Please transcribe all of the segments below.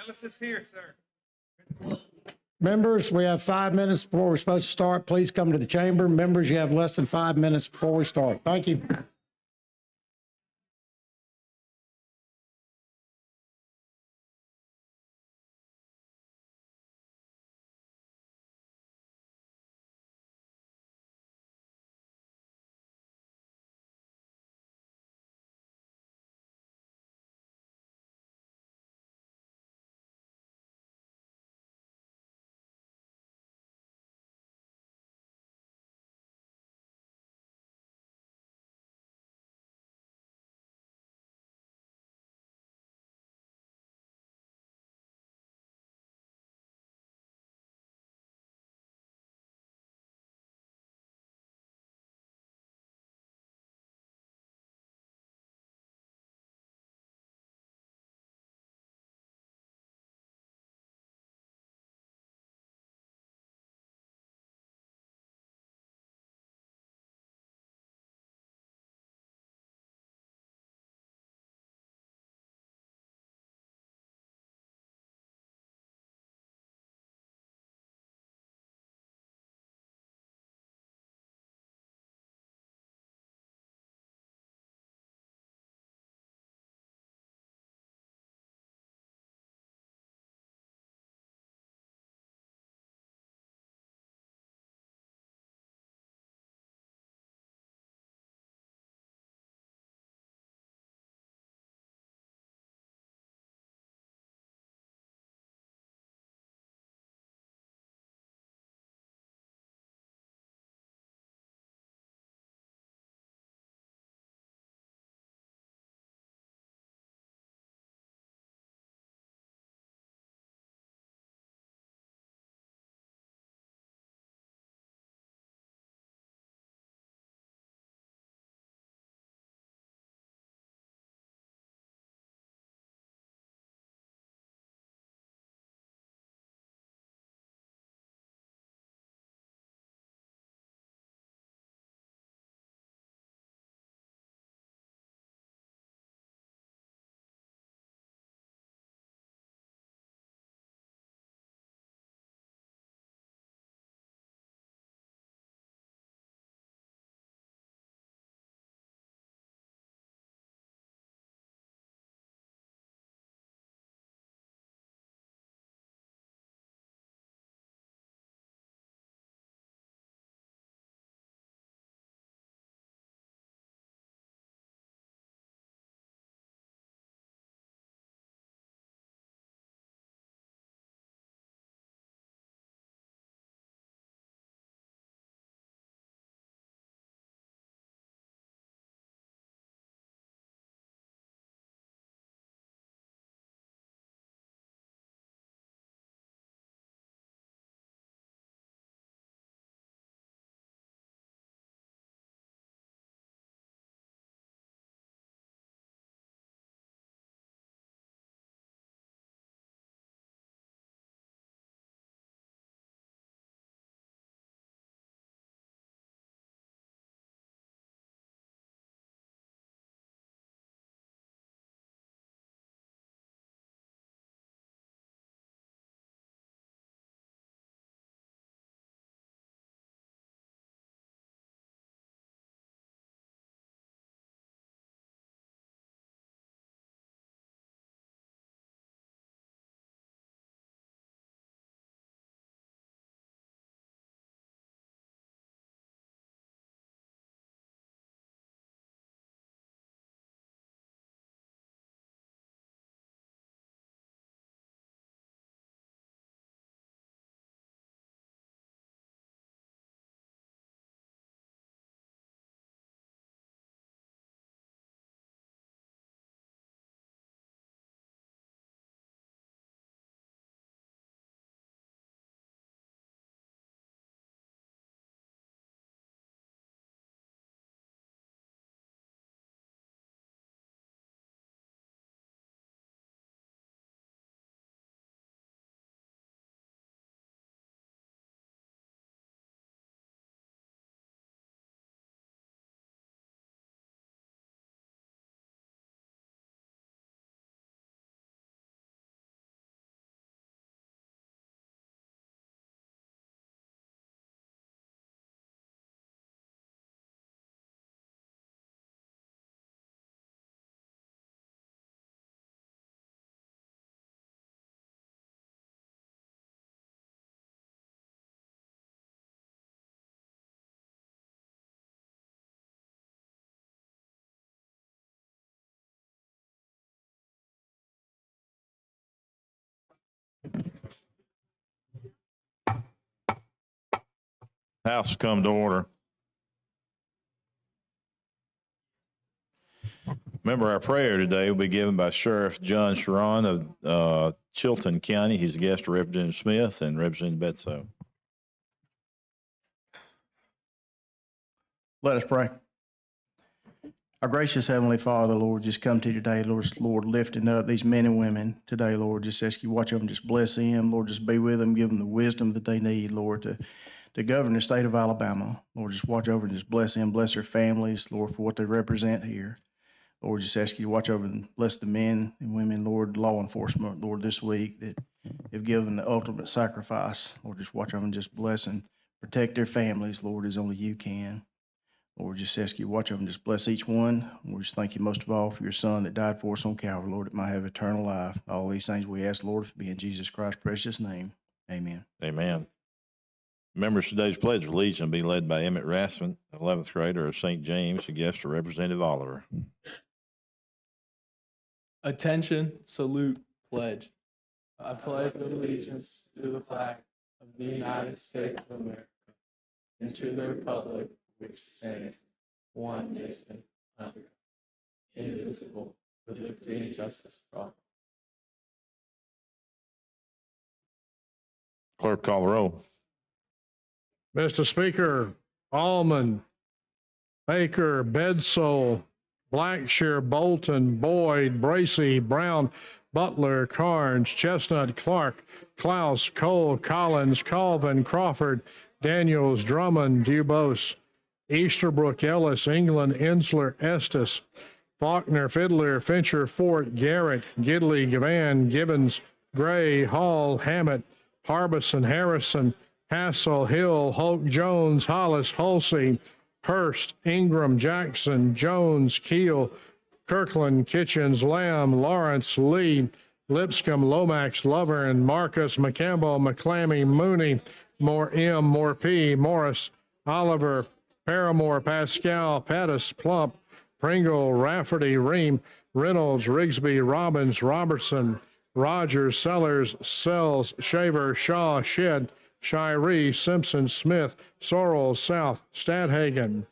Ellis is here, sir. Members, we have 5 minutes before we're supposed to start. Please come to the chamber. Members, you have less than 5 minutes before we start. Thank you. House come to order. Remember, our prayer today will be given by Sheriff John Sharon of Chilton County. He's a guest of Representative Smith and Representative Betso. Let us pray. Our gracious Heavenly Father, Lord, just come to you today, Lord, lifting up these men and women today, Lord. Just ask you to watch over them, just bless them, Lord, just be with them, give them the wisdom that they need, Lord, to govern the state of Alabama. Lord, just watch over and just bless them, bless their families, Lord, for what they represent here. Lord, just ask you to watch over and bless the men and women, Lord, law enforcement, Lord, this week that have given the ultimate sacrifice. Lord, just watch over and just bless and protect their families, Lord, as only you can. Lord, just ask you to watch over and just bless each one. Lord, just thank you most of all for your son that died for us on Calvary, Lord, that might have eternal life. All these things we ask, Lord, to be in Jesus Christ's precious name. Amen. Amen. Members, today's Pledge of Allegiance will be led by Emmett Rassman, 11th grader of St. James, a guest of Representative Oliver. Attention, salute, pledge. I pledge allegiance to the flag of the United States of America and to the republic which stands one nation under God, indivisible, with liberty and justice for all. Clerk, call the roll. Mr. Speaker, Allman, Baker, Bedsole, Blackshear, Bolton, Boyd, Bracy, Brown, Butler, Carnes, Chestnut, Clark, Klaus, Cole, Collins, Colvin, Crawford, Daniels, Drummond, Dubose, Easterbrook, Ellis, England, Ensler, Estes, Faulkner, Fiddler, Fincher, Fort, Garrett, Gidley, Gavan, Gibbons, Gray, Hall, Hammett, Harbison, Harrison, Hassel, Hill, Hoke, Jones, Hollis, Hulsey, Hurst, Ingram, Jackson, Jones, Keel, Kirkland, Kitchens, Lamb, Lawrence, Lee, Lipscomb, Lomax, Lovern, Marcus, McCampbell, McClammy, Mooney, Moore M, Moore P, Morris, Oliver, Paramore, Pascal, Pettis, Plump, Pringle, Rafferty, Ream, Reynolds, Rigsby, Robbins, Robertson, Rogers, Sellers, Sells, Shaver, Shaw, Shed, Shiree, Simpson, Smith, Sorrell, South, Stadhagen,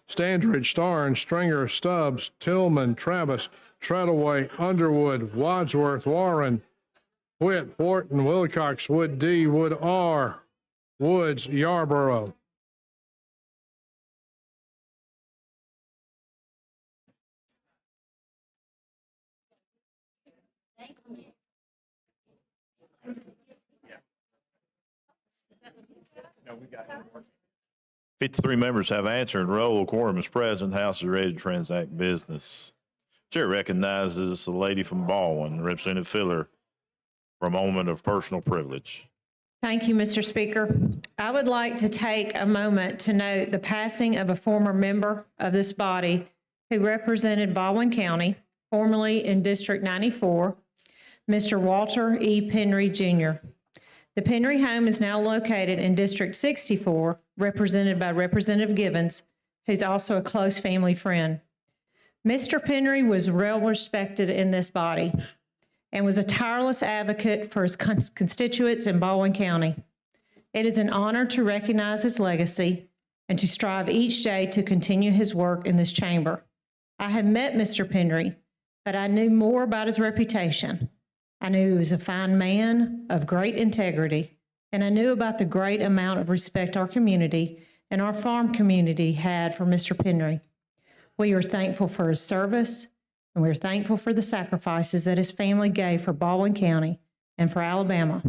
Standridge, Starn, Stringer, Stubbs, Tillman, Travis, Treadaway, Underwood, Wadsworth, Warren, Whit, Wharton, Wilcox, Wood D, Wood R, Woods, Yarborough. No, we got it. 53 members have answered. Roll. Quorum is present. House is ready to transact business. Chair recognizes the lady from Baldwin, Representative Filler, for a moment of personal privilege. Thank you, Mr. Speaker. I would like to take a moment to note the passing of a former member of this body who represented Baldwin County, formerly in District 94, Mr. Walter E. Penry, Jr. The Penry home is now located in District 64, represented by Representative Givens, who's also a close family friend. Mr. Penry was well respected in this body and was a tireless advocate for his constituents in Baldwin County. It is an honor to recognize his legacy and to strive each day to continue his work in this chamber. I had met Mr. Penry, but I knew more about his reputation. I knew he was a fine man of great integrity, and I knew about the great amount of respect our community and our farm community had for Mr. Penry. We are thankful for his service, and we're thankful for the sacrifices that his family gave for Baldwin County and for Alabama.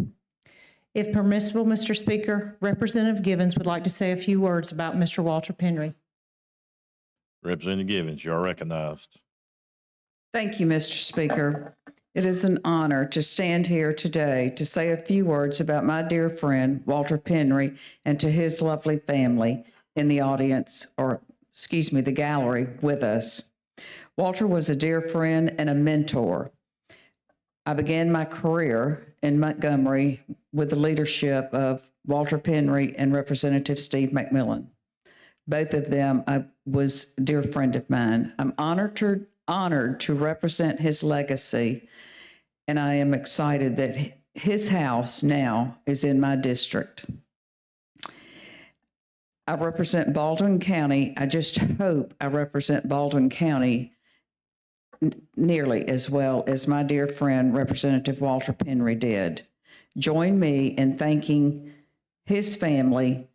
If permissible, Mr. Speaker, Representative Givens would like to say a few words about Mr. Walter Penry. Representative Givens, you are recognized. Thank you, Mr. Speaker. It is an honor to stand here today to say a few words about my dear friend, Walter Penry, and to his lovely family in the audience, or excuse me, the gallery with us. Walter was a dear friend and a mentor. I began my career in Montgomery with the leadership of Walter Penry and Representative Steve McMillan. Both of them was a dear friend of mine. I'm honored to represent his legacy, and I am excited that his house now is in my district. I represent Baldwin County. I just hope I represent Baldwin County nearly as well as my dear friend, Representative Walter Penry did. Join me in thanking his family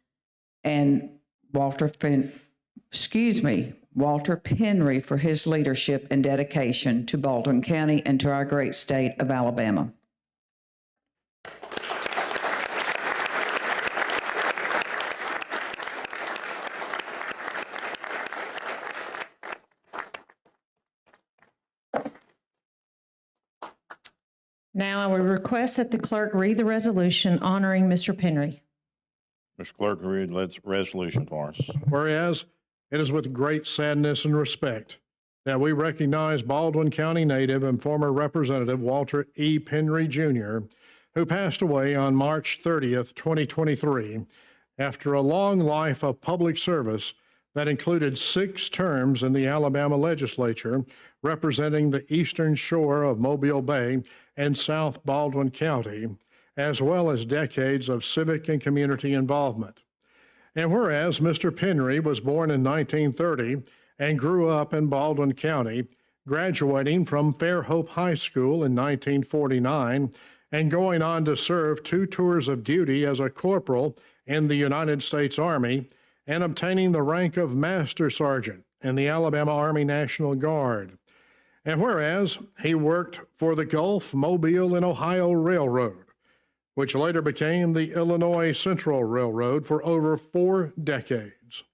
and Walter Penry for his leadership and dedication to Baldwin County and to our great state of Alabama. Now I would request that the clerk read the resolution honoring Mr. Penry. Mr. Clerk, read the resolution for us. Whereas it is with great sadness and respect that we recognize Baldwin County native and former Representative Walter E. Penry Jr., who passed away on March 30th, 2023, after a long life of public service that included 6 terms in the Alabama legislature, representing the eastern shore of Mobile Bay and South Baldwin County, as well as decades of civic and community involvement. And whereas Mr. Penry was born in 1930 and grew up in Baldwin County, graduating from Fairhope High School in 1949 and going on to serve 2 tours of duty as a corporal in the United States Army and obtaining the rank of Master Sergeant in the Alabama Army National Guard. And whereas he worked for the Gulf, Mobile, and Ohio Railroad, which later became the Illinois Central Railroad for over 4 decades.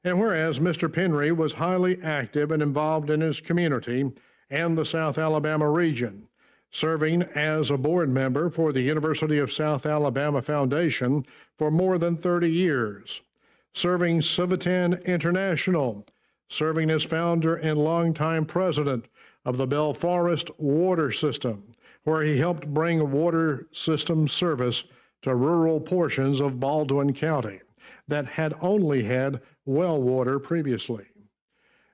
And whereas Mr. Penry was highly active and involved in his community and the South Alabama region, serving as a board member for the University of South Alabama Foundation for more than 30 years, serving Civitan International, serving as founder and longtime president of the Bell Forest Water System, where he helped bring water system service to rural portions of Baldwin County that had only had well water previously.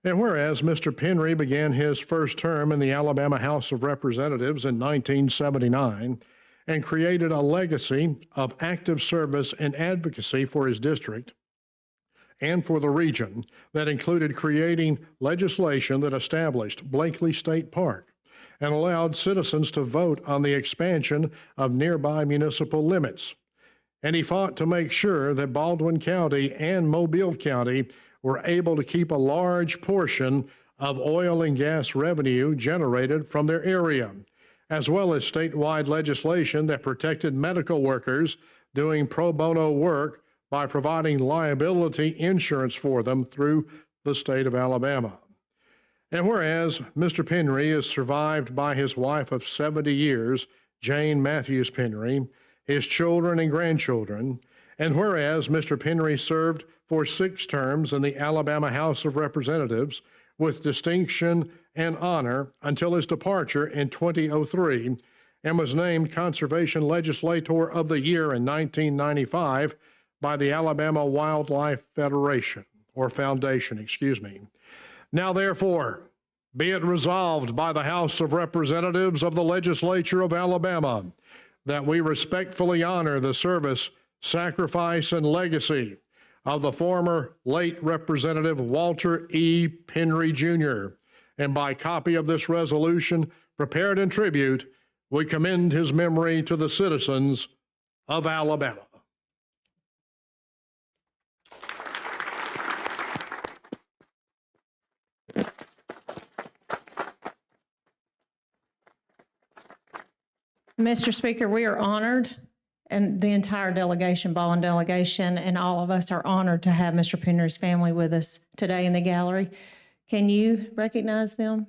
And whereas Mr. Penry began his first term in the Alabama House of Representatives in 1979 and created a legacy of active service and advocacy for his district and for the region that included creating legislation that established Blakely State Park and allowed citizens to vote on the expansion of nearby municipal limits. And he fought to make sure that Baldwin County and Mobile County were able to keep a large portion of oil and gas revenue generated from their area, as well as statewide legislation that protected medical workers doing pro bono work by providing liability insurance for them through the state of Alabama. And whereas Mr. Penry is survived by his wife of 70 years, Jane Matthews Penry, his children and grandchildren, and whereas Mr. Penry served for 6 terms in the Alabama House of Representatives with distinction and honor until his departure in 2003 and was named Conservation Legislator of the Year in 1995 by the Alabama Wildlife Federation, or Foundation, Now therefore, be it resolved by the House of Representatives of the Legislature of Alabama that we respectfully honor the service, sacrifice, and legacy of the former late Representative Walter E. Penry Jr. And by copy of this resolution prepared in tribute, we commend his memory to the citizens of Alabama. Mr. Speaker, we are honored, and the entire delegation, Baldwin delegation, and all of us are honored to have Mr. Penry's family with us today in the gallery. Can you recognize them?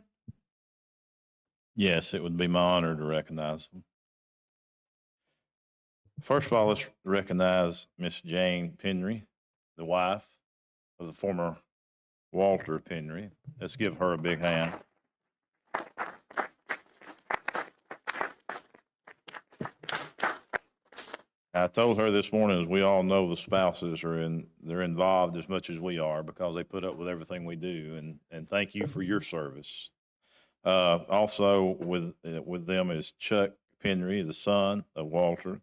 Yes, it would be my honor to recognize them. First of all, let's recognize Miss Jane Penry, the wife of the former Walter Penry. Let's give her a big hand. I told her this morning, as we all know, the spouses they're involved as much as we are because they put up with everything we do, and thank you for your service. Also with them is Chuck Penry, the son of Walter.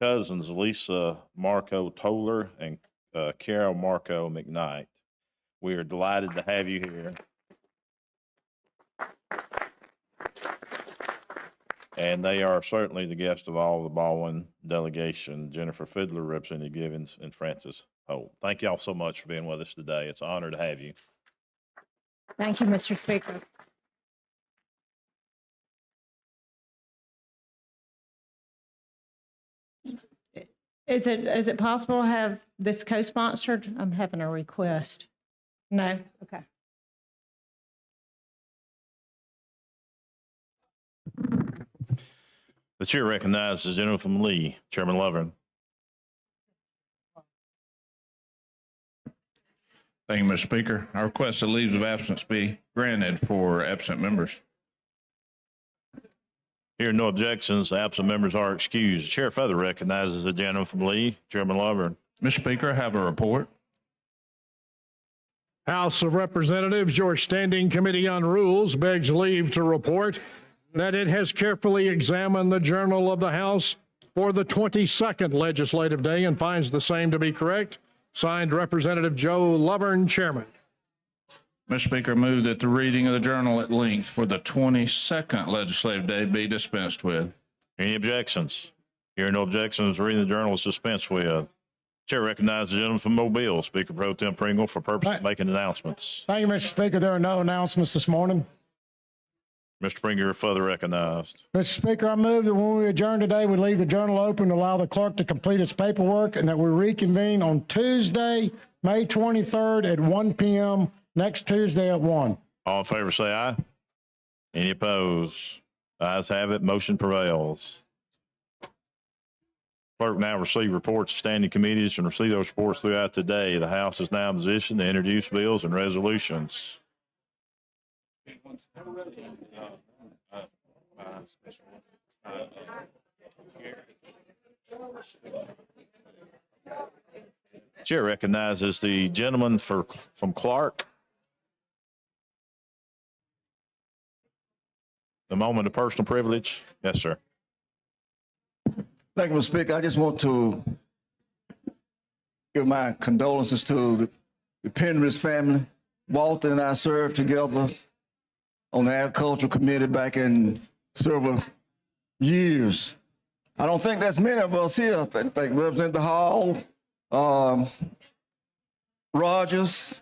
Cousins Lisa Marco Toller and Carol Marco McKnight. We are delighted to have you here. And they are certainly the guest of all the Baldwin delegation, Jennifer Fiddler, Representative Givens, and Francis Holt. Thank you all so much for being with us today. It's an honor to have you. Thank you, Mr. Speaker. Is it possible to have this co-sponsored? I'm having a request. No? Okay. The chair recognizes the gentleman from Lee, Chairman Lovern. Thank you, Mr. Speaker. I request that leaves of absence be granted for absent members. Hearing no objections, absent members are excused. The chair further recognizes the gentleman from Lee, Chairman Lovern. Mr. Speaker, I have a report. House of Representatives, your Standing Committee on Rules begs leave to report that it has carefully examined the Journal of the House for the 22nd legislative day and finds the same to be correct. Signed, Representative Joe Lovern, Chairman. Mr. Speaker, I move that the reading of the journal at length for the 22nd legislative day be dispensed with. Any objections? Hearing no objections, reading the journal is dispensed with. Chair recognizes the gentleman from Mobile, Speaker Pro Tem Pringle, for purpose of making announcements. Thank you, Mr. Speaker. There are no announcements this morning. Mr. Pringle, you're further recognized. Mr. Speaker, I move that when we adjourn today, we leave the journal open to allow the clerk to complete its paperwork and that we reconvene on Tuesday, May 23rd at 1 p.m., next Tuesday at 1. All in favor say aye. Any opposed? Ayes have it. Motion prevails. Clerk now receive reports of standing committees and receive those reports throughout the day. The House is now in position to introduce bills and resolutions. Chair recognizes the gentleman from Clark. The moment of personal privilege. Yes, sir. Thank you, Mr. Speaker. I just want to give my condolences to the Penrith family. Walter and I served together on the Agricultural Committee back in several years. I don't think there's many of us here. I think Representative Hall, Rogers,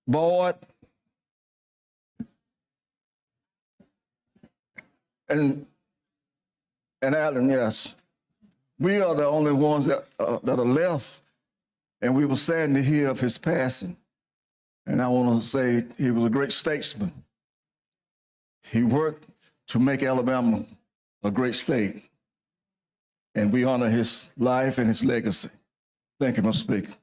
Boyd, and Allen, yes. We are the only ones that are left, and we were saddened to hear of his passing. And I want to say he was a great statesman. He worked to make Alabama a great state, and we honor his life and his legacy. Thank you, Mr. Speaker.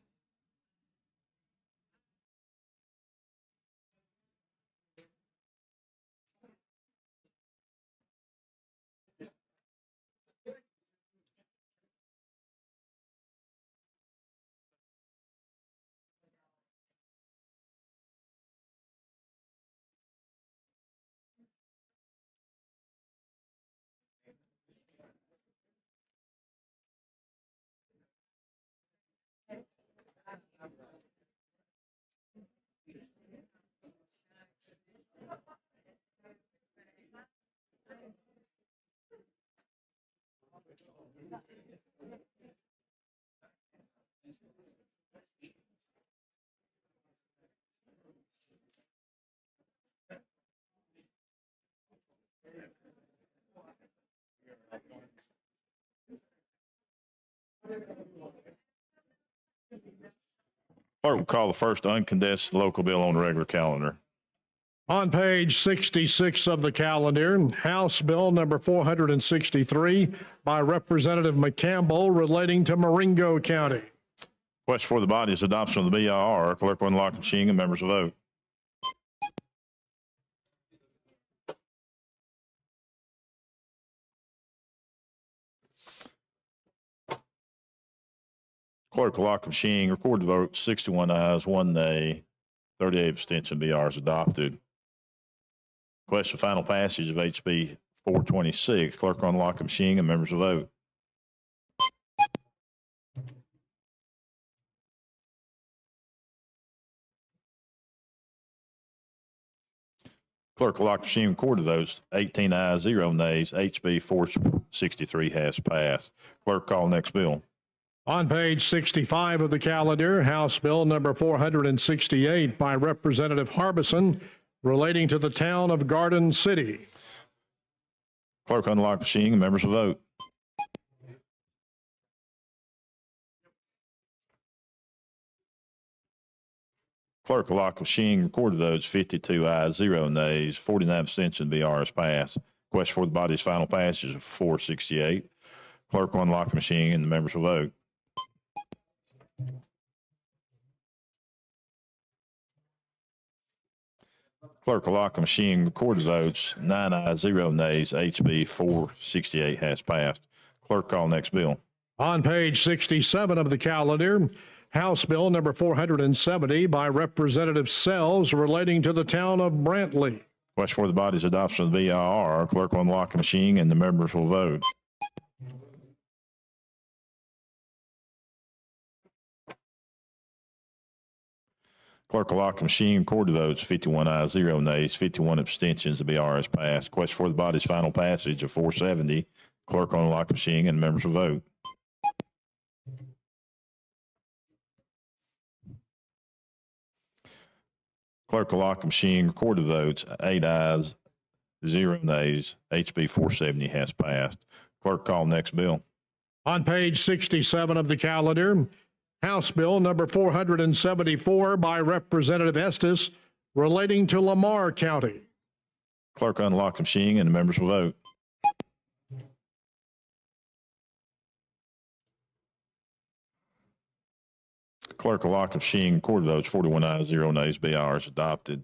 Clerk will call the first uncontested local bill on the regular calendar. On page 66 of the calendar, House Bill number 463 by Representative McCampbell relating to Marengo County. Question for the body is adoption of the BIR. Clerk will unlock the machine and members will vote. Clerk will lock the machine, record the vote, 61 ayes, 1 nay. 38 abstention. BR is adopted. Question final passage of HB 426. Clerk will unlock the machine and members will vote. Clerk will lock the machine and record the votes. 18 ayes, 0 nays. HB 463 has passed. Clerk, call next bill. On page 65 of the calendar, House Bill number 468 by Representative Harbison relating to the town of Garden City. Clerk, unlock the machine and members will vote. Clerk will lock the machine, record the votes. 52 ayes, 0 nays, 49 abstentions. BR is passed. Question for the body's final passage of 468. Clerk will unlock the machine and the members will vote. Clerk will lock the machine, record the votes. 9 ayes, 0 nays. HB 468 has passed. Clerk, call next bill. On page 67 of the calendar, House Bill number 470 by Representative Sells relating to the town of Brantley. Question for the body's adoption of the BIR. Clerk will unlock the machine and the members will vote. Clerk will lock the machine, record the votes. 51 ayes, 0 nays, 51 abstentions. The BR is passed. Question for the body's final passage of 470. Clerk will unlock the machine and the members will vote. Clerk will lock the machine, record the votes. 8 ayes, 0 nays. HB 470 has passed. Clerk, call next bill. On page 67 of the calendar, House Bill number 474 by Representative Estes relating to Lamar County. Clerk, unlock the machine and the members will vote. Clerk will lock the machine, record the votes. 41 ayes, 0 nays. BR is adopted.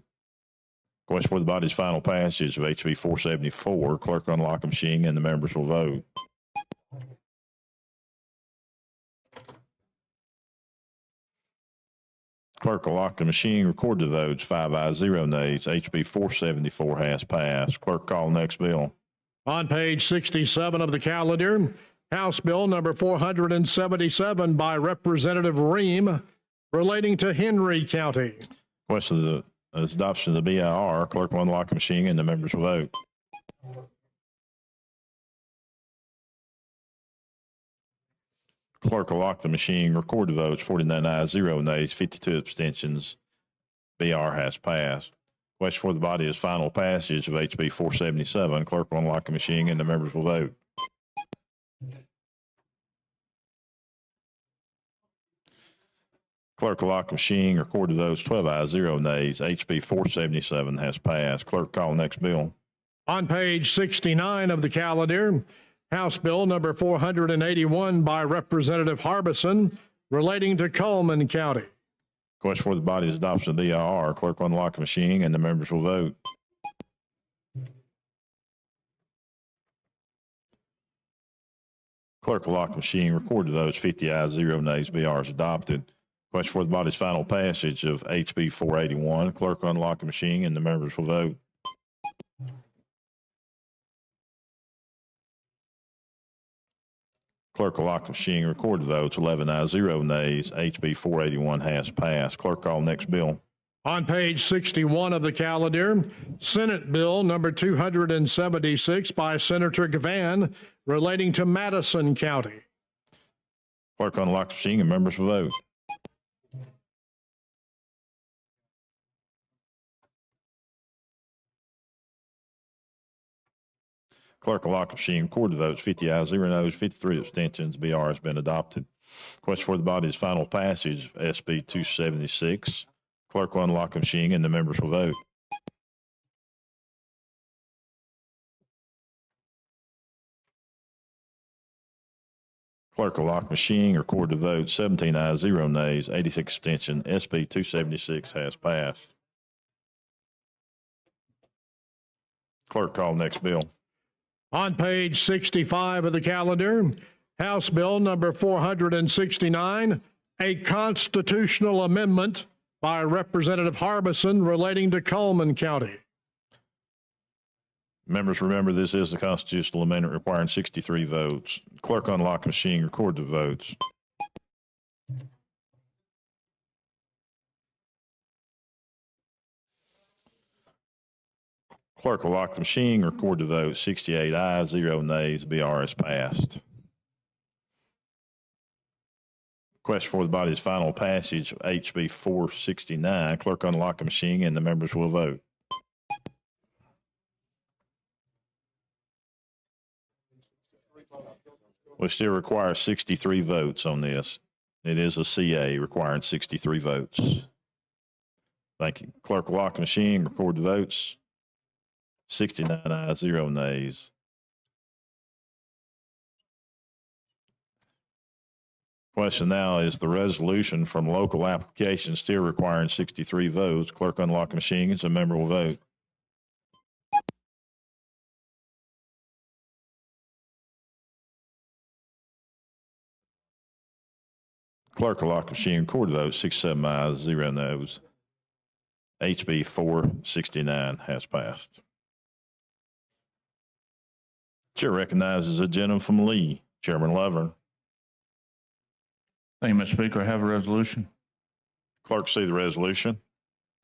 Question for the body's final passage of HB 474. Clerk will unlock the machine and the members will vote. Clerk will lock the machine, record the votes. 5 ayes, 0 nays. HB 474 has passed. Clerk, call next bill. On page 67 of the calendar, House Bill number 477 by Representative Ream relating to Henry County. Question of the adoption of the BIR. Clerk will unlock the machine and the members will vote. Clerk will lock the machine, record the votes. 49 ayes, 0 nays, 52 abstentions. BR has passed. Question for the body is final passage of HB 477. Clerk will unlock the machine and the members will vote. Clerk will lock the machine, record the votes. 12 ayes, 0 nays. HB 477 has passed. Clerk, call next bill. On page 69 of the calendar, House Bill number 481 by Representative Harbison relating to Coleman County. Question for the body's adoption of the BIR. Clerk will unlock the machine and the members will vote. Clerk will lock the machine, record the votes. 50 ayes, 0 nays. BR is adopted. Question for the body's final passage of HB 481. Clerk will unlock the machine and the members will vote. Clerk will lock the machine, record the votes. 11 ayes, 0 nays. HB 481 has passed. Clerk, call next bill. On page 61 of the calendar, Senate Bill number 276 by Senator Gavan relating to Madison County. Clerk will unlock the machine and members will vote. Clerk will lock the machine, record the votes. 50 ayes, 0 noes, 53 abstentions. BR has been adopted. Question for the body's final passage of SB 276. Clerk will unlock the machine and the members will vote. Clerk will lock the machine, record the vote. 17 ayes, 0 nays, 86 abstentions. SB 276 has passed. Clerk, call next bill. On page 65 of the calendar, House Bill number 469, a constitutional amendment by Representative Harbison relating to Coleman County. Members, remember this is a constitutional amendment requiring 63 votes. Clerk, unlock machine, record the votes. Clerk will lock the machine, record the vote. 68 ayes, 0 nays. BR is passed. Request for the body's final passage of HB 469. Clerk, unlock the machine, and the members will vote. We still require 63 votes on this. It is a CA requiring 63 votes. Thank you. Clerk will lock the machine, record the votes. 69 ayes, 0 nays. Question now is the resolution from local application still requiring 63 votes. Clerk unlock the machine as a member will vote. Clerk will lock the machine, record the vote. 67 ayes, 0 noes. HB 469 has passed. Chair recognizes a gentleman from Lee, Chairman Lovern. Thank you, Mr. Speaker. I have a resolution. Clerk, see the resolution.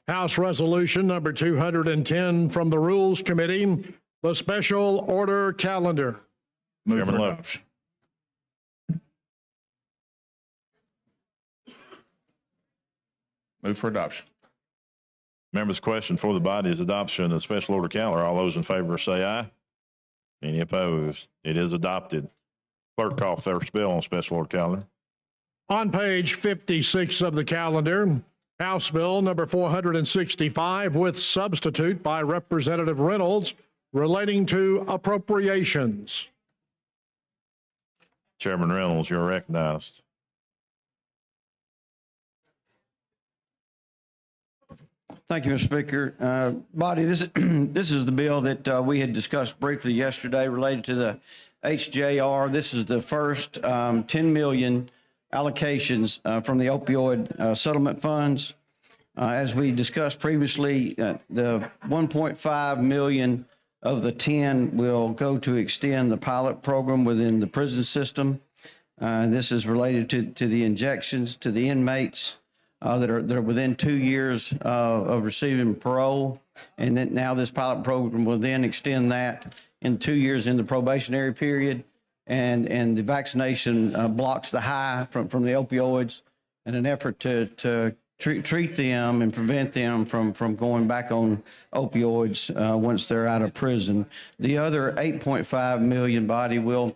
House Resolution number 210 from the Rules Committee, the special order calendar. Move for Chairman Lowe. adoption. Move for adoption. Members, question for the body is adoption of the special order calendar. All those in favor say aye. Any opposed? It is adopted. Clerk, call first bill on special order calendar. On page 56 of the calendar, House Bill number 465 with substitute by Representative Reynolds relating to appropriations. Chairman Reynolds, you're recognized. Thank you, Mr. Speaker. Body, this is the bill that we had discussed briefly yesterday related to the HJR. This is the first 10 million allocations from the opioid settlement funds. As we discussed previously, the 1.5 million of the 10 will go to extend the pilot program within the prison system. This is related to the injections to the inmates that are within 2 years of receiving parole. And then now this pilot program will then extend that in 2 years in the probationary period. And the vaccination blocks the high from the opioids in an effort to treat them and prevent them from going back on opioids once they're out of prison. The other 8.5 million body will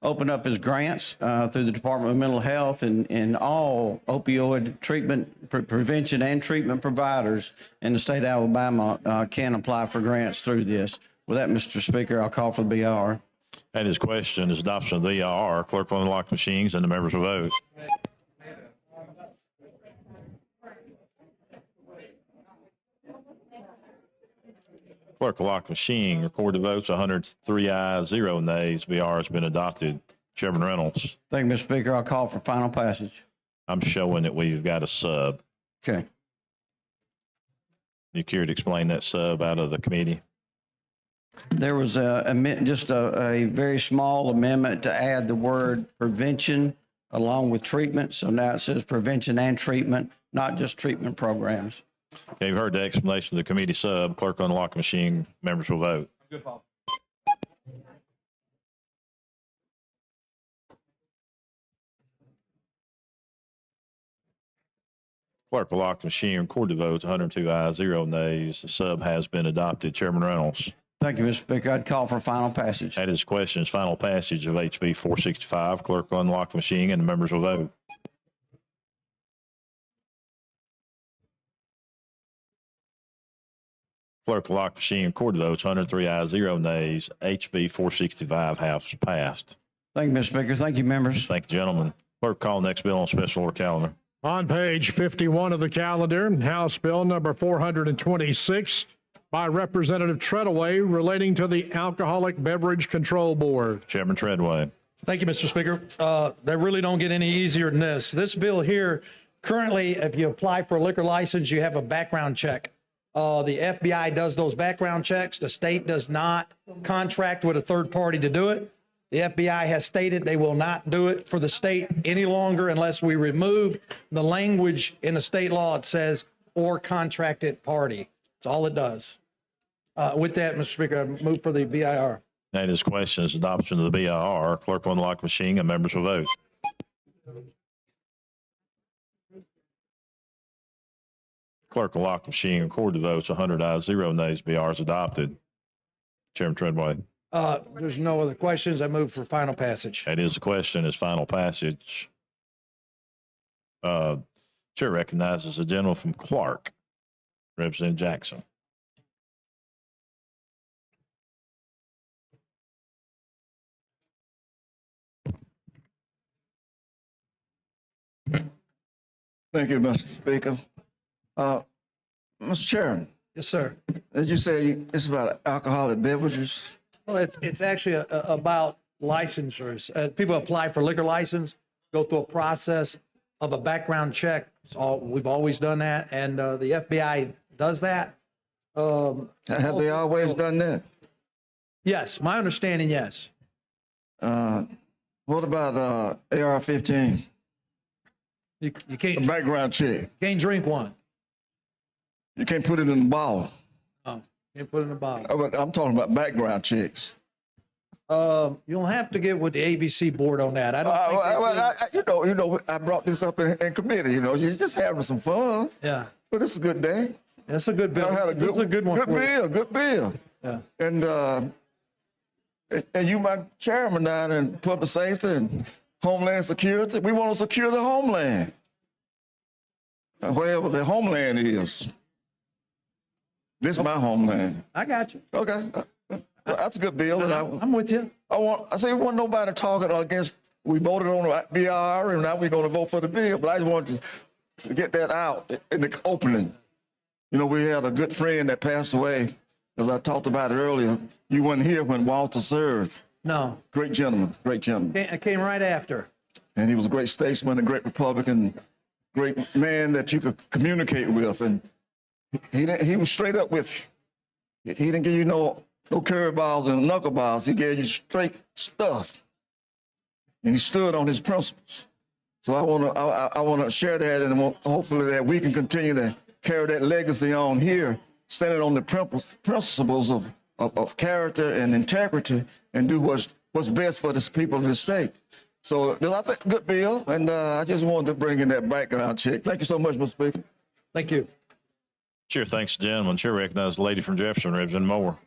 open up as grants through the Department of Mental Health, and all opioid treatment, prevention and treatment providers in the state of Alabama can apply for grants through this. With that, Mr. Speaker, I'll call for the BR. And his question is adoption of the EIR. Clerk will unlock machines and the members will vote. Clerk will lock machine, record the votes, 103 ayes, 0 nays. BR has been adopted. Chairman Reynolds. Thank you, Mr. Speaker. I'll call for final passage. I'm showing that we've got a sub. Okay. You care to explain that sub out of the committee? There was just a very small amendment to add the word prevention along with treatment. So now it says prevention and treatment, not just treatment programs. Okay, you've heard the explanation of the committee sub. Clerk unlock machine. Members will vote. Clerk will lock the machine, record the votes, 102 ayes, 0 nays. The sub has been adopted. Chairman Reynolds. Thank you, Mr. Speaker. I'd call for final passage. That is questions. Final passage of HB 465. Clerk will unlock the machine and the members will vote. Clerk will lock the machine, record the votes, 103 ayes, 0 nays. HB 465 has passed. Thank you, Mr. Speaker. Thank you, members. Thank the gentleman. Clerk, call next bill on special order calendar. On page 51 of the calendar, House Bill number 426 by Representative Treadaway relating to the Alcoholic Beverage Control Board. Chairman Treadway. Thank you, Mr. Speaker. They really don't get any easier than this. This bill here Currently, if you apply for a liquor license, you have a background check. The FBI does those background checks. The state does not contract with a third party to do it. The FBI has stated they will not do it for the state any longer unless we remove the language in the state law. It says, or contracted party. That's all it does. With that, Mr. Speaker, I move for the BIR. That is questions, adoption of the BIR. Clerk will unlock machine and members will vote. Clerk will lock machine and record the votes. 100 ayes, 0 nays. BR is adopted. Chairman Treadway. There's no other questions. I move for final passage. That is the question, is final passage. Chair recognizes the gentleman from Clark, Representative Jackson. Thank you, Mr. Speaker. Mr. Chairman, Yes, sir. as you say, it's about alcoholic beverages. Well, it's actually about licensures. People apply for liquor license, go through a process of a background check. We've always done that, and the FBI does that. Have they always done that? Yes, my understanding, yes. What about AR-15? You A can't background check. drink one. You can't put it in the bottle. Oh, can't put it in a bottle. But I'm talking about background checks. You'll have to get with the ABC board on that. I don't think they do. I brought this up in committee. You're just having some fun. Yeah, But it's a good day. that's a good bill. I had a This is a good one. Good for you. bill. Good bill. Yeah. And you, my chairman down in public safety and homeland security, we want to secure the homeland, wherever the homeland is. This is my homeland. I got you. Okay, well, that's a good bill. And I'm with you. I say we want nobody talking against. We voted on the BR, and now we're going to vote for the bill. But I just wanted to get that out in the opening. We had a good friend that passed away, as I talked about it earlier. You weren't here when Walter served. No, Great gentleman, great gentleman. I came right after. And he was a great statesman, a great Republican, great man that you could communicate with. And he was straight up with you. He didn't give you no curveballs and knuckleballs. He gave you straight stuff. And he stood on his principles. So I want to share that, and hopefully that we can continue to carry that legacy on here, standing on the principles of character and integrity, and do what's best for the people of the state. So I think good bill, and I just wanted to bring in that background check. Thank you so much, Mr. Speaker. Thank you. Chair thanks the gentleman. Chair recognizes the lady from Jefferson, Representative Moore.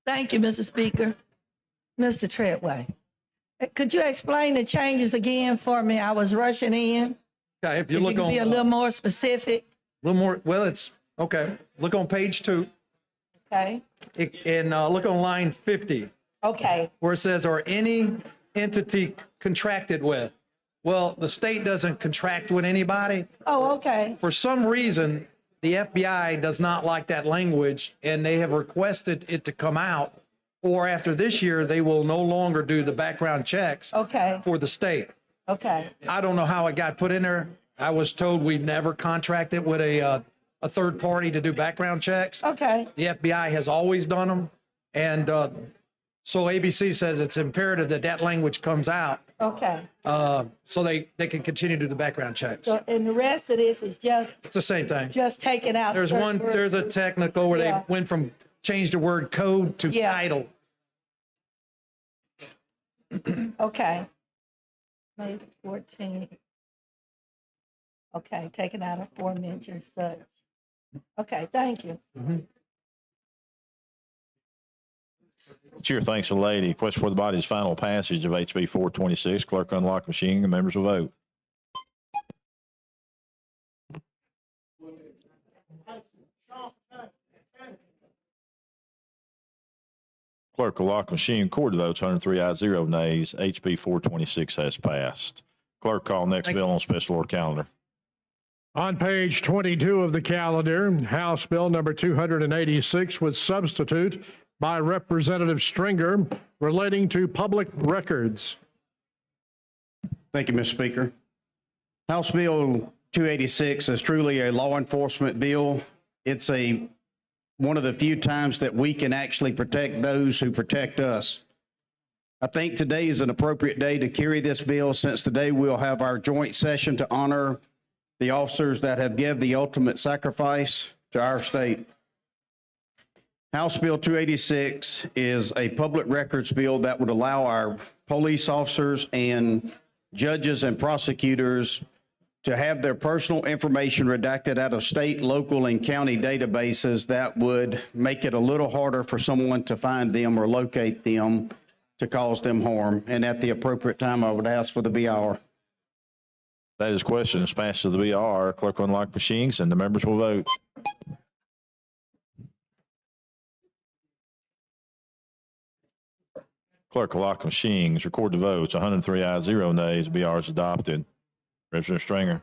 Thank you, Mr. Speaker. Mr. Treadway, could you explain the changes again for me? I was rushing in. Okay, if you If look you could on be a little more specific. a little more, well, it's okay. Look on page 2, Okay, and look on line 50, okay, where it says, or any entity contracted with. Well, the state doesn't contract with anybody. oh, okay, For some reason, the FBI does not like that language, and they have requested it to come out, or after this year, they will no longer do the background checks okay, for the state. okay, I don't know how it got put in there. I was told we never contracted with a third party to do background checks. okay, The FBI has always done them, and so ABC says it's imperative that that language comes out, okay. so they can continue to do the background checks. So, and the rest of this is just It's the same thing. taking out. There's certain words. there's a technical where Yeah. they went from changed the word code to Yeah. title. Okay. May 14. Okay, taking out aforementioned such. Okay, thank you. Chair thanks the lady. Question for the body is final passage of HB 426. Clerk unlock machine and members will vote. Clerk will lock the machine. Record the votes. 103 ayes, 0 nays. HB 426 has passed. Clerk, call next bill on special order calendar. On page 22 of the calendar, House Bill number 286 with substitute by Representative Stringer relating to public records. Thank you, Mr. Speaker. House Bill 286 is truly a law enforcement bill. It's one of the few times that we can actually protect those who protect us. I think today is an appropriate day to carry this bill, since today we'll have our joint session to honor the officers that have given the ultimate sacrifice to our state. House Bill 286 is a public records bill that would allow our police officers and judges and prosecutors to have their personal information redacted out of state, local, and county databases that would make it a little harder for someone to find them or locate them to cause them harm. And at the appropriate time, I would ask for the BR. That is question is passed to the BR. Clerk will unlock machines and the members will vote. Clerk will lock machines. Record the votes. 103 ayes, 0 nays. BR is adopted. Representative Stringer.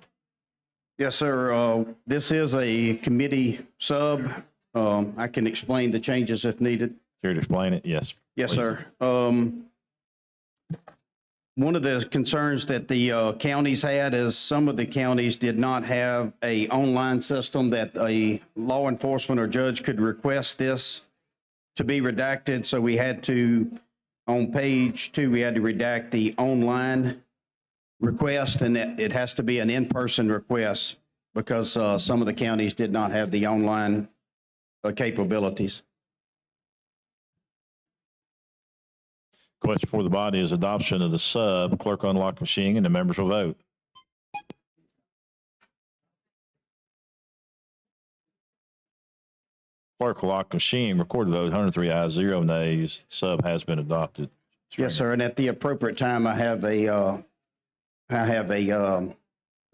Yes, sir. This is a committee sub. I can explain the changes if needed. Here to explain it? Yes. Yes, please. sir. One of the concerns that the counties had is some of the counties did not have a online system that a law enforcement or judge could request this to be redacted. So we had to, on page 2, we had to redact the online request, and it has to be an in-person request because some of the counties did not have the online capabilities. Question for the body is adoption of the sub. Clerk will unlock machine and the members will vote. Clerk will lock machine. Record the vote. 103 ayes, 0 nays. Sub has been adopted. Yes, sir. And at the appropriate time, I have a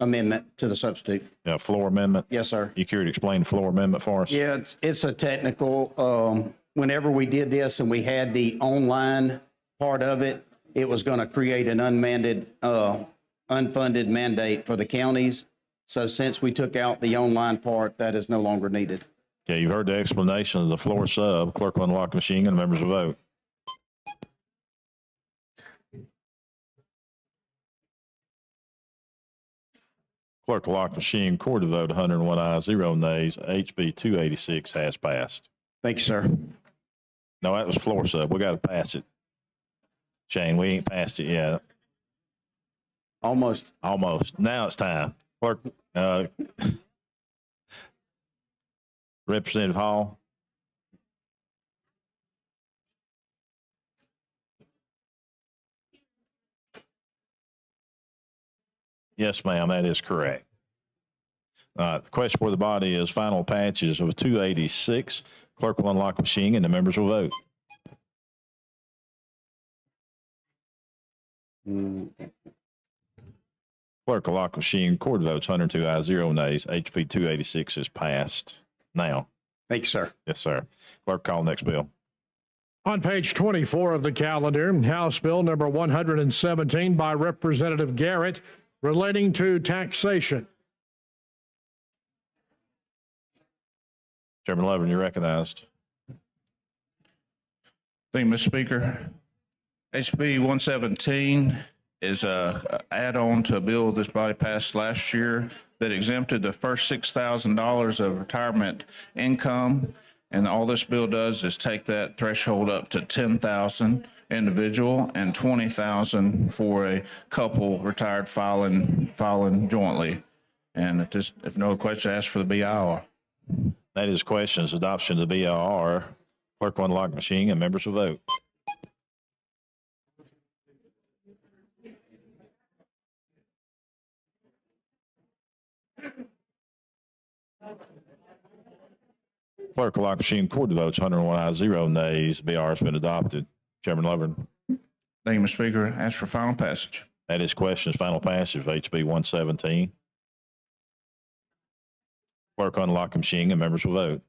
amendment to the substitute. Yeah, floor amendment. Yes, sir. You care to explain the floor amendment for us? Yeah, it's a technical, whenever we did this and we had the online part of it, it was going to create an unfunded mandate for the counties. So since we took out the online part, that is no longer needed. Okay, you've heard the explanation of the floor sub. Clerk will unlock machine and the members will vote. Clerk will lock machine. Record the vote. 101 ayes, 0 nays. HB 286 has passed. Thank you, sir. No, that was floor sub. We got to pass it. Shane, we ain't passed it yet. Almost. Almost. Now it's time. Clerk, Representative Hall. Yes, ma'am, that is correct. The question for the body is final patches of 286. Clerk will unlock machine and the members will vote. Clerk will lock machine. Record votes. 102 ayes, 0 nays. HB 286 is passed. Now. Thank you, sir. Yes, sir. Clerk, call next bill. On page 24 of the calendar, House Bill number 117 by Representative Garrett relating to taxation. Chairman Levin, you're recognized. Thank you, Mr. Speaker. HB 117 is a add-on to a bill this body passed last year that exempted the first $6,000 of retirement income. And all this bill does is take that threshold up to $10,000 individual and $20,000 for a couple retired filing jointly. And if no question, ask for the BIR. That is questions. Adoption of the BIR. Clerk will unlock machine and members will vote. Clerk will lock machine. Record the votes. 101 ayes, 0 nays. BR has been adopted. Chairman Lovern. Thank you, Mr. Speaker. Ask for final passage. That is questions. Final passage of HB 117. Clerk unlock machine and members will vote.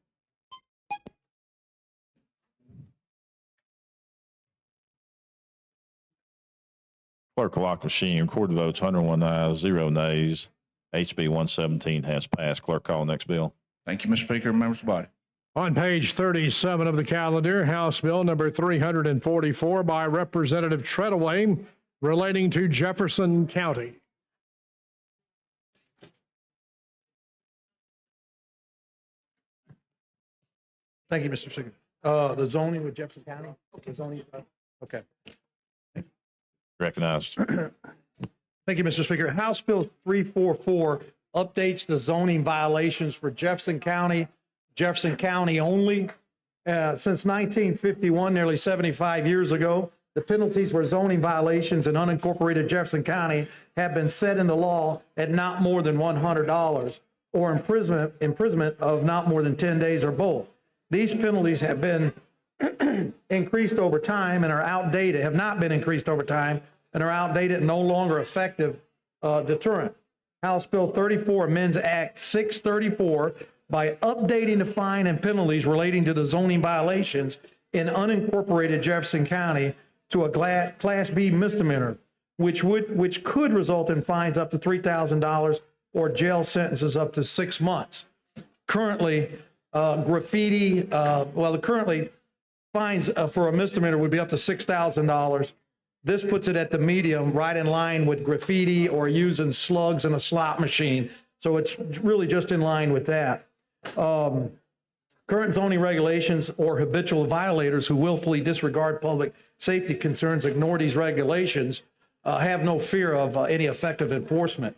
Clerk will lock the machine. Record the votes. 101 ayes, 0 nays. HB 117 has passed. Clerk, call next bill. Thank you, Mr. Speaker, members of the body. On page 37 of the calendar, House Bill number 344 by Representative Treadaway relating to Jefferson County. Thank you, Mr. Speaker. The zoning with Jefferson County? The zoning, okay. Recognized. Thank you, Mr. Speaker. House Bill 344 updates the zoning violations for Jefferson County only. Since 1951, nearly 75 years ago, the penalties for zoning violations in unincorporated Jefferson County have been set in the law at not more than $100 or imprisonment of not more than 10 days or both. These penalties have been increased over time and are outdated, have not been increased over time and are outdated and no longer effective deterrent. House Bill 34 amends Act 634 by updating the fine and penalties relating to the zoning violations in unincorporated Jefferson County to a Class B misdemeanor, which could result in fines up to $3,000 or jail sentences up to 6 months. Currently, currently fines for a misdemeanor would be up to $6,000. This puts it at the medium, right in line with graffiti or using slugs in a slot machine. So it's really just in line with that. Current zoning regulations or habitual violators who willfully disregard public safety concerns, ignore these regulations, have no fear of any effective enforcement.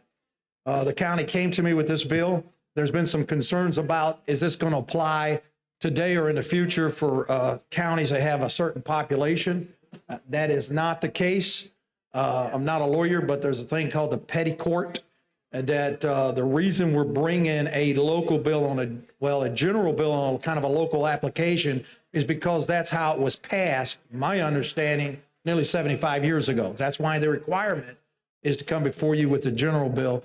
The county came to me with this bill. There's been some concerns about, is this going to apply today or in the future for counties that have a certain population? That is not the case. I'm not a lawyer, but there's a thing called the petty court, and that the reason we're bringing a local bill on a general bill on kind of a local application is because that's how it was passed, my understanding, nearly 75 years ago. That's why the requirement is to come before you with the general bill.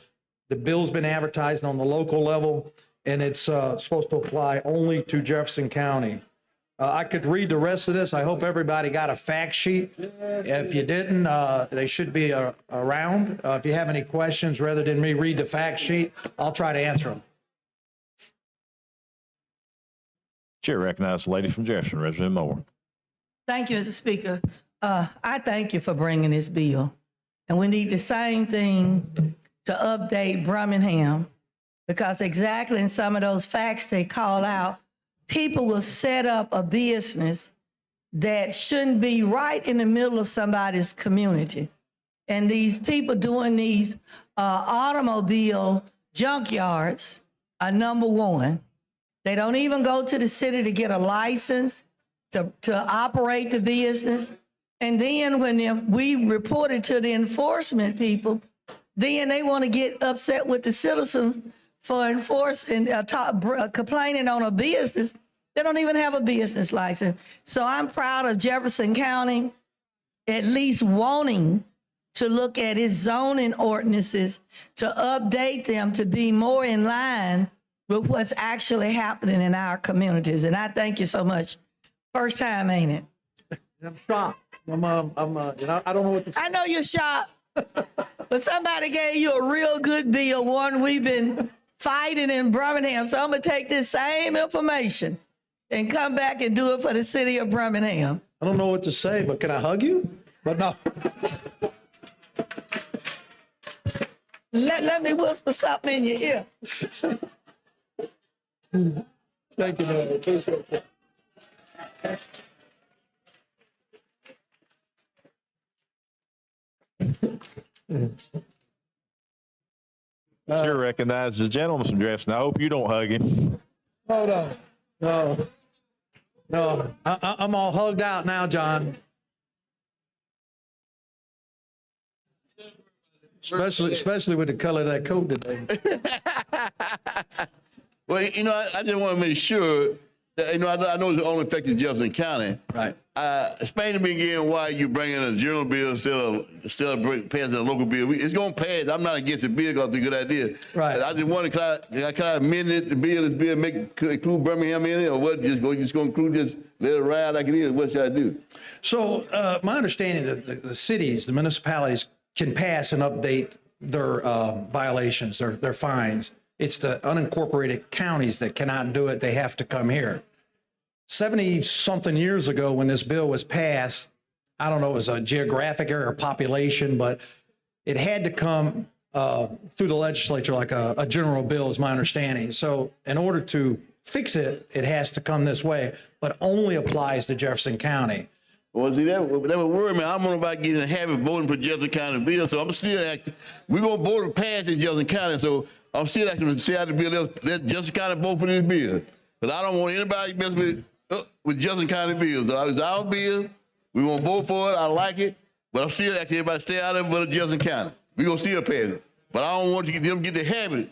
The bill's been advertised on the local level, and it's supposed to apply only to Jefferson County. I could read the rest of this. I hope everybody got a fact sheet. If you didn't, they should be around. If you have any questions, rather than me read the fact sheet, I'll try to answer them. Chair recognizes the lady from Jefferson, Representative Moore. Thank you, Mr. Speaker. I thank you for bringing this bill. And we need the same thing to update Birmingham, because exactly in some of those facts they call out, people will set up a business that shouldn't be right in the middle of somebody's community. And these people doing these automobile junkyards are number one. They don't even go to the city to get a license to operate the business. And then when we report it to the enforcement people, then they want to get upset with the citizens for enforcing, complaining on a business. They don't even have a business license. So I'm proud of Jefferson County at least wanting to look at its zoning ordinances to update them to be more in line with what's actually happening in our communities. And I thank you so much. First time, ain't it? I'm shocked. I don't know what to say. I know you're shocked, but somebody gave you a real good bill, one we've been fighting in Birmingham. So I'm gonna take this same information and come back and do it for the city of Birmingham. I don't know what to say, but can I hug you? But no. Let me whisper something in your ear. Thank you, man. Appreciate it. Chair recognizes the gentleman from Jefferson. I hope you don't hug him. Hold on. No. I'm all hugged out now, John. Especially with the color of that coat today. Well, I just want to make sure that, I know it's only affecting Jefferson County. Right. Explain to me again why you bringing a general bill instead of passing a local bill. It's going to pass. I'm not against the bill because it's a good idea. Right. I just want to, can I amend it, the bill, include Birmingham in it, or what? Just going to include, just let it ride like it is? What should I do? So my understanding that the cities, the municipalities can pass and update their violations, their fines. It's the unincorporated counties that cannot do it. They have to come here. 70-something years ago, when this bill was passed, I don't know, it was a geographic area or population, but it had to come through the legislature like a general bill, is my understanding. So in order to fix it, it has to come this way, but only applies to Jefferson County. Well, see, that would worry me. I'm not about getting in the habit of voting for Jefferson County bill, so I'm still acting. We're going to vote to pass in Jefferson County, so I'm still acting to say out the bill, let Jefferson County vote for this bill. Because I don't want anybody messing with Jefferson County bills. So it's our bill. We want to vote for it. I like it. But I'm still asking everybody to stay out of it for Jefferson County. We're going to still pass it. But I don't want them to get the habit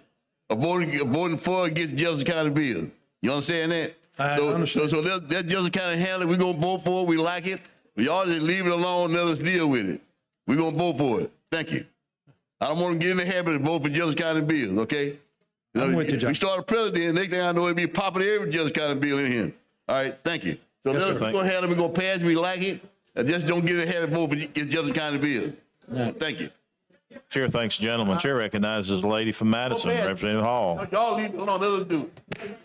of voting for or against Jefferson County bills. You understand that? I understand. So let Jefferson County handle it. We're going to vote for it. We like it. Y'all just leave it alone and let us deal with it. We're going to vote for it. Thank you. I don't want to get in the habit of voting for Jefferson County bills, okay? I'm with you, John. We start a president, next thing I know, it'll be popping every Jefferson County bill in here. All right, thank you. So Yes, let us sir. go ahead and we're going to pass it. We like it. Just don't get in the habit of voting for Jefferson County bills. Thank you. Chair thanks the gentleman. Chair recognizes the lady from Madison, Okay. Representative Hall. Y'all leave, hold on, let us do it.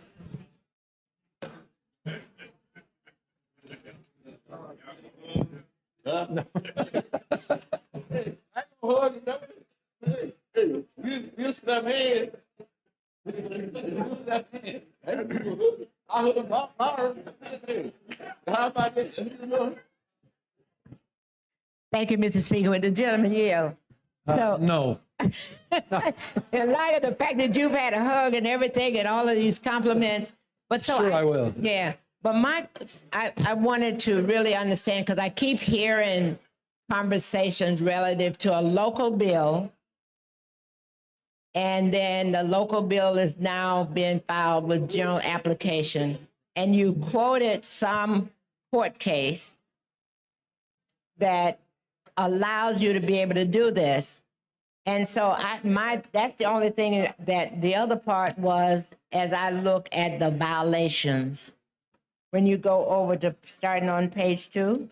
Huh? Hey, I don't hug you, no. Hey, we'll slap hands. We'll slap hands. I hug my arm. Hey, how about that? Thank you, Mr. Speaker. Would the gentleman yell? No. In light of the fact that you've had a hug and everything and all of these compliments, but so Sure, I will. Yeah, but I wanted to really understand, because I keep hearing conversations relative to a local bill, and then the local bill is now being filed with general application, and you quoted some court case that allows you to be able to do this. And so that's the only thing that the other part was, as I look at the violations, when you go over to starting on page 2.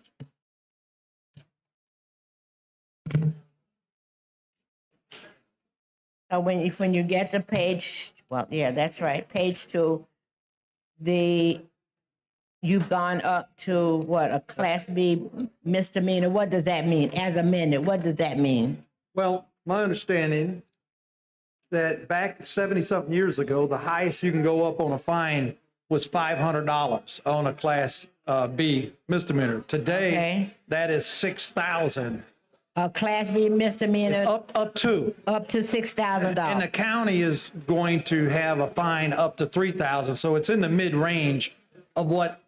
So when you get to page, well, yeah, that's right, page 2, you've gone up to what, a Class B misdemeanor? What does that mean? As amended, what does that mean? Well, my understanding that back 70-something years ago, the highest you can go up on a fine was $500 on a Class B misdemeanor. Today, Okay. that is $6,000. A Class B misdemeanor Up to. up to And the $6,000. county is going to have a fine up to $3,000. So it's in the mid-range of what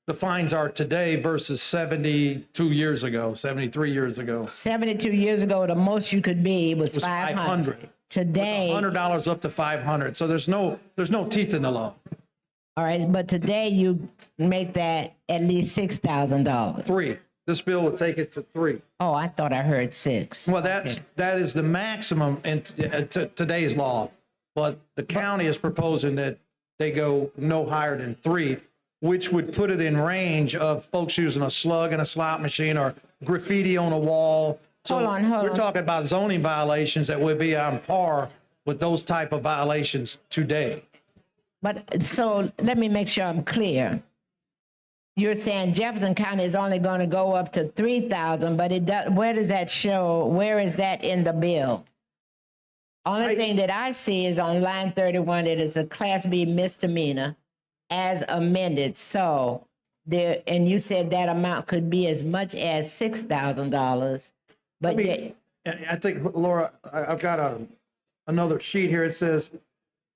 the fines are today versus 72 years ago, 73 years ago. 72 years ago, the most you could be was Was 500. Today, $100 up to 500. So there's no teeth in the law. all right, but today you make that at least $6,000. 3. This bill will take it to 3. Oh, I thought I heard 6. Well, that is the maximum in today's law. But the county is proposing that they go no higher than 3, which would put it in range of folks using a slug in a slot machine or graffiti on a wall. So Hold on. we're talking about zoning violations that would be on par with those type of violations today. But so let me make sure I'm clear. You're saying Jefferson County is only going to go up to 3,000, but it does, where does that show? Where is that in the bill? Only thing that I see is on line 31, it is a Class B misdemeanor as amended. So there, and you said that amount could be as much as $6,000, but yet, I think, Laura, I've got another sheet here. It says,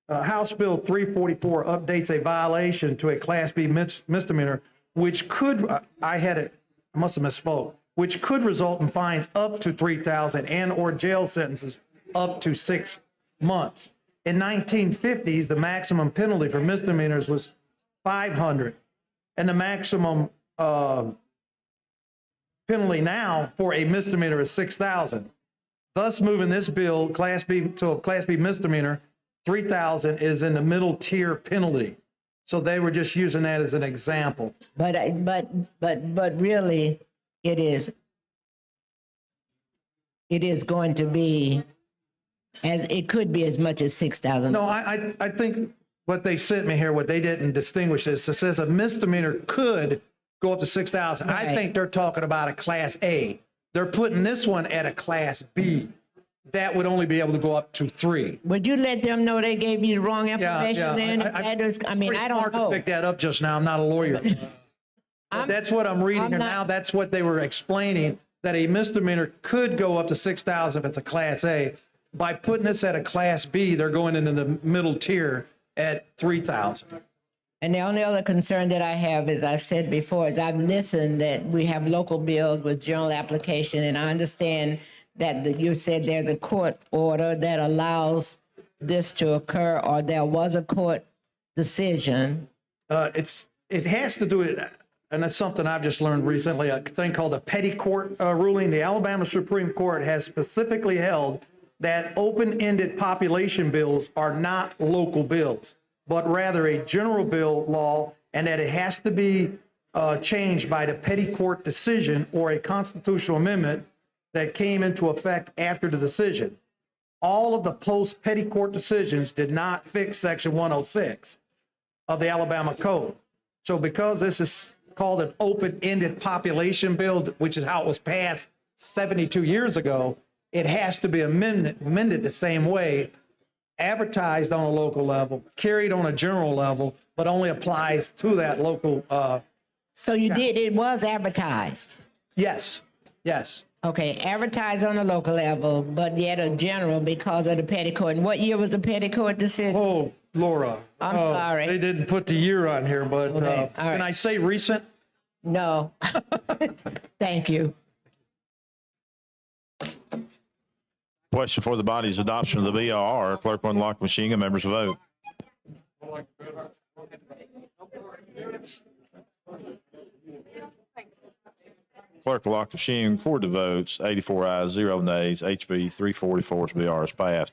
House Bill 344 updates a violation to a Class B misdemeanor, which could, I must have misspoke, which could result in fines up to $3,000 and or jail sentences up to 6 months. In 1950s, the maximum penalty for misdemeanors was $500, and the maximum penalty now for a misdemeanor is $6,000. Thus, moving this bill Class B to a Class B misdemeanor, $3,000 is in the middle tier penalty. So they were just using that as an example. but really, it is it is going to be, as it could be as much as 6,000. No, I think what they sent me here, what they didn't distinguish is, it says a misdemeanor could go up to 6,000. I Right. think they're talking about a Class A. They're putting this one at a Class B. That would only be able to go up to 3. Would you let them know they gave you the wrong information then? If that is, I mean, Pretty I don't smart to know. pick that up just now. I'm not a lawyer. But that's what I'm reading I'm here not- now. That's what they were explaining, that a misdemeanor could go up to 6,000 if it's a Class A. By putting this at a Class B, they're going into the middle tier at 3,000. And the only other concern that I have, as I've said before, is I've listened that we have local bills with general application, and I understand that you said there's a court order that allows this to occur, or there was a court decision. It has to do with, and that's something I've just learned recently, a thing called a petty court ruling. The Alabama Supreme Court has specifically held that open-ended population bills are not local bills, but rather a general bill law, and that it has to be changed by the petty court decision or a constitutional amendment that came into effect after the decision. All of the post-petty court decisions did not fix Section 106 of the Alabama Code. So because this is called an open-ended population bill, which is how it was passed 72 years ago, it has to be amended the same way, advertised on a local level, carried on a general level, but only applies to that local. So you did, it was advertised? Yes, yes. Okay, advertised on a local level, but yet a general because of the petty court. And what year was the petty court decision? Oh, Laura. I'm sorry. They didn't put the year on here, but Okay, all can right. I say recent? No. Thank you. Question for the body's adoption of the BR. Clerk will unlock the machine and members vote. Clerk will lock the machine, record the votes. 84 ayes, 0 nays. HB 344's BR is passed.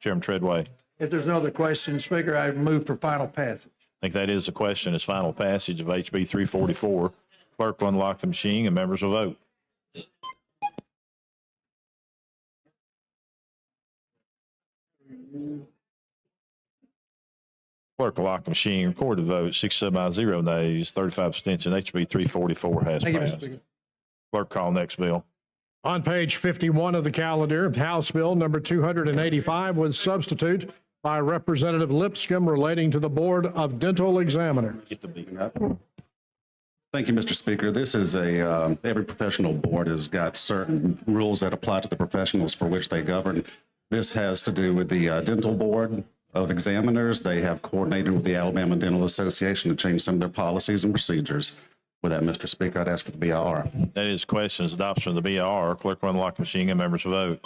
Chairman Treadway. If there's no other questions, Speaker, I move for final passage. I think that is the question, is final passage of HB 344. Clerk will unlock the machine and members will vote. Clerk will lock the machine, record the vote. 67 ayes, 0 nays, 35 abstention. HB 344 has Thank you, Mr. passed. Speaker. Clerk, call next bill. On page 51 of the calendar, House Bill number 285 was substitute by Representative Lipscomb relating to the Board of Dental Examiners. Thank you, Mr. Speaker. This is every professional board has got certain rules that apply to the professionals for which they govern. This has to do with the Dental Board of Examiners. They have coordinated with the Alabama Dental Association to change some of their policies and procedures. With that, Mr. Speaker, I'd ask for the BIR. That is questions, adoption of the BR. Clerk will unlock the machine and members will vote.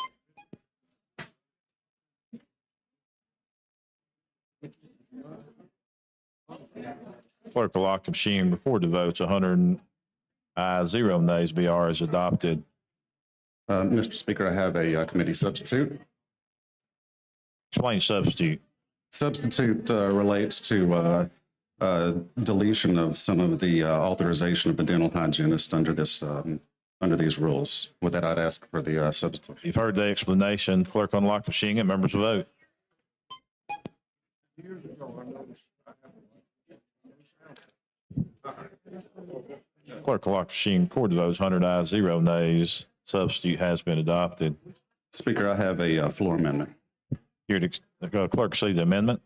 Clerk will lock the machine, record the votes. 100 ayes, 0 nays. BR is adopted. Mr. Speaker, I have a committee substitute. Explain substitute. Substitute relates to deletion of some of the authorization of the dental hygienist under this under these rules. With that, I'd ask for the substitute. You've heard the explanation. Clerk will unlock the machine and members will vote. Clerk will lock the machine, record the votes. 100 ayes, 0 nays. Substitute has been adopted. Speaker, I have a floor amendment. Here to clerk see the amendment.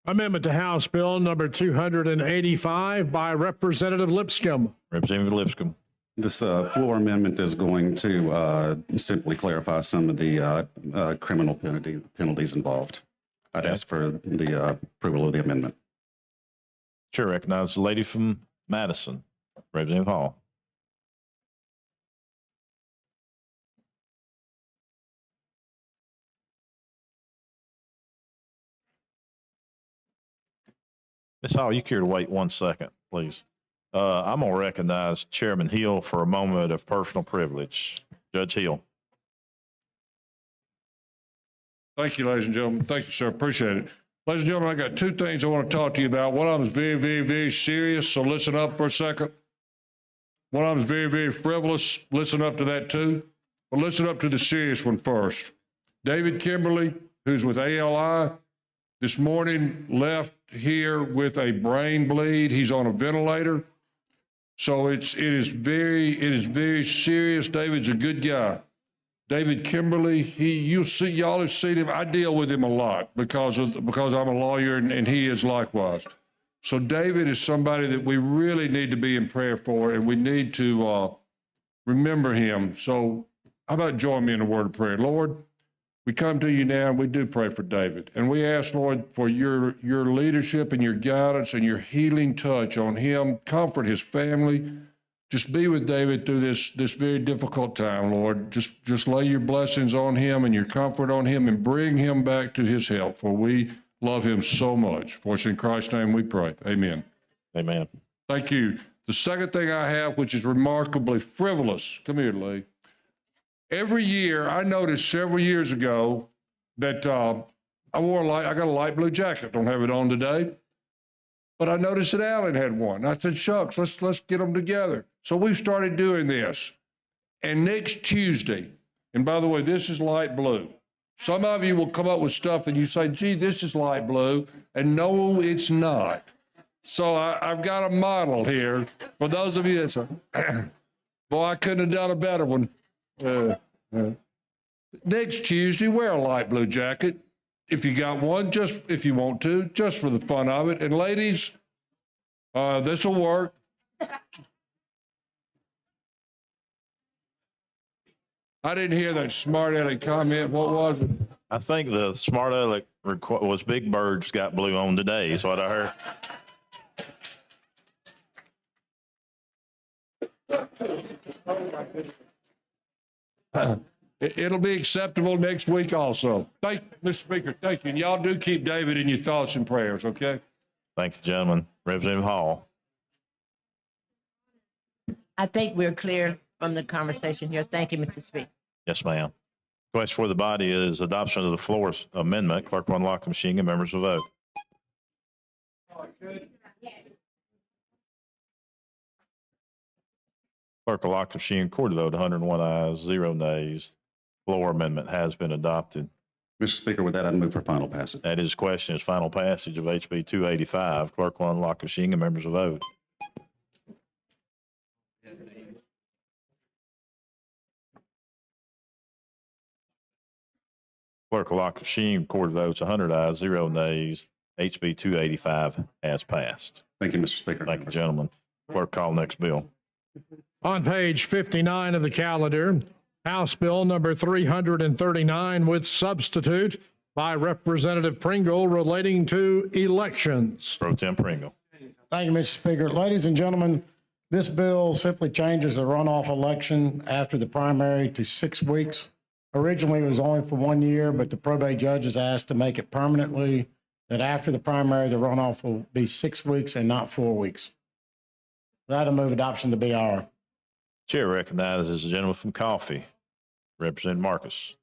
Amendment to House Bill number 285 by Representative Lipscomb. Representative Lipscomb. This floor amendment is going to simply clarify some of the criminal penalties involved. I'd ask for the approval of the amendment. Chair recognizes the lady from Madison, Representative Hall. Ms. Hall, you care to wait 1 second, please? I'm going to recognize Chairman Hill for a moment of personal privilege. Judge Hill. Thank you, ladies and gentlemen. Thank you, sir. Appreciate it. Ladies and gentlemen, I got two things I want to talk to you about. One of them is very, very, very serious, so listen up for a second. One of them is very, very frivolous. Listen up to that too. But listen up to the serious one first. David Kimberly, who's with ALI, this morning left here with a brain bleed. He's on a ventilator. So it is very serious. David's a good guy. David Kimberly, y'all have seen him. I deal with him a lot because I'm a lawyer and he is likewise. So David is somebody that we really need to be in prayer for, and we need to remember him. So how about join me in a word of prayer? Lord, we come to you now and we do pray for David. And we ask, Lord, for your leadership and your guidance and your healing touch on him. Comfort his family. Just be with David through this very difficult time, Lord. Just lay your blessings on him and your comfort on him and bring him back to his health, for we love him so much. For it's in Christ's name we pray. Amen. Amen. Thank you. The second thing I have, which is remarkably frivolous. Come here, Lee. Every year, I noticed several years ago that I got a light blue jacket. Don't have it on today. But I noticed that Alan had one. I said, shucks, let's get them together. So we've started doing this. And next Tuesday, and by the way, this is light blue. Some of you will come up with stuff and you say, gee, this is light blue. And no, it's not. So I've got a model here for those of you that say, boy, I couldn't have done a better one. Next Tuesday, wear a light blue jacket. If you got one, just if you want to, just for the fun of it. And ladies, this will work. I didn't hear that smart aleck comment. What was it? I think the smart aleck was Big Bird's got blue on today, is what I heard. It'll be acceptable next week also. Thank you, Mr. Speaker. Thank you. And y'all do keep David in your thoughts and prayers, okay? Thank you, gentlemen. Representative Hall. I think we're clear from the conversation here. Thank you, Mr. Speaker. Yes, ma'am. Question for the body is adoption of the floor amendment. Clerk will unlock the machine and members will vote. Clerk will lock the machine. Record the vote. 101 ayes, 0 nays. Floor amendment has been adopted. Mr. Speaker, with that, I'd move for final passage. That is question is final passage of HB 285. Clerk will unlock the machine and members will vote. Clerk will lock the machine. Record votes. 100 ayes, 0 nays. HB 285 has passed. Thank you, Mr. Speaker. Thank you, gentlemen. Clerk, call next bill. On page 59 of the calendar, House Bill number 339 with substitute by Representative Pringle relating to elections. Pro Tem Pringle. Thank you, Mr. Speaker. Ladies and gentlemen, this bill simply changes the runoff election after the primary to 6 weeks. Originally, it was only for 1 year, but the probate judge has asked to make it permanently that after the primary, the runoff will be 6 weeks and not 4 weeks. That'll move adoption to BR. Chair recognizes the gentleman from Coffee, Representative Marcus.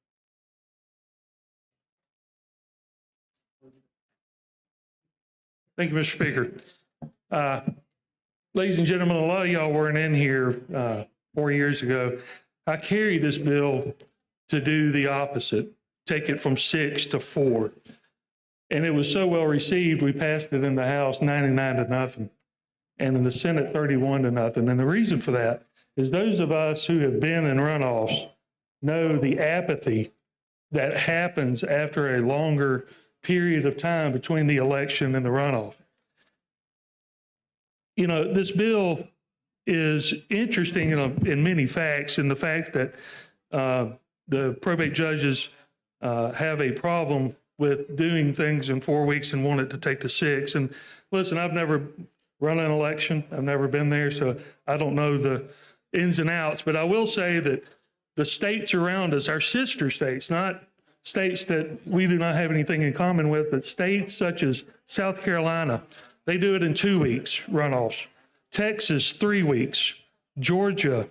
Thank you, Mr. Speaker. Ladies and gentlemen, a lot of y'all weren't in here 4 years ago. I carried this bill to do the opposite, take it from 6 to 4. And it was so well received, we passed it in the House 99-0, and in the Senate 31-0. And the reason for that is those of us who have been in runoffs know the apathy that happens after a longer period of time between the election and the runoff. You know, this bill is interesting in many facts, in the fact that the probate judges have a problem with doing things in 4 weeks and want it to take to 6. And listen, I've never run an election. I've never been there, so I don't know the ins and outs. But I will say that the states around us, our sister states, not states that we do not have anything in common with, but states such as South Carolina, they do it in 2 weeks, runoffs. Texas, 3 weeks. Georgia,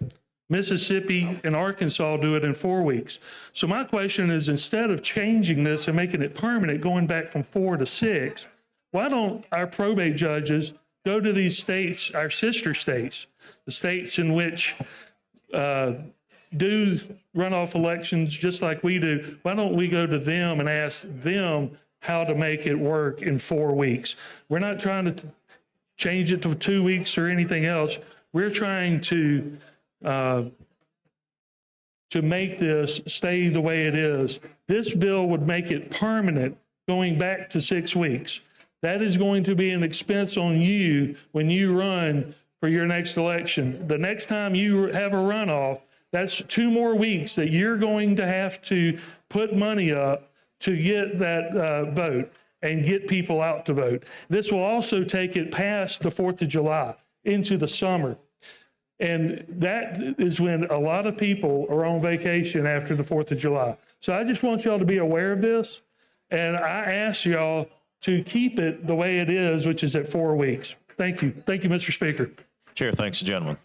Mississippi, and Arkansas do it in 4 weeks. So my question is, instead of changing this and making it permanent, going back from 4 to 6, why don't our probate judges go to these states, our sister states, the states in which do runoff elections just like we do, why don't we go to them and ask them how to make it work in 4 weeks? We're not trying to change it to 2 weeks or anything else. We're trying to make this stay the way it is. This bill would make it permanent going back to 6 weeks. That is going to be an expense on you when you run for your next election. The next time you have a runoff, that's 2 more weeks that you're going to have to put money up to get that vote and get people out to vote. This will also take it past the 4th of July into the summer. And that is when a lot of people are on vacation after the 4th of July. So I just want y'all to be aware of this. And I ask y'all to keep it the way it is, which is at 4 weeks. Thank you. Thank you, Mr. Speaker. Chair thanks the gentleman.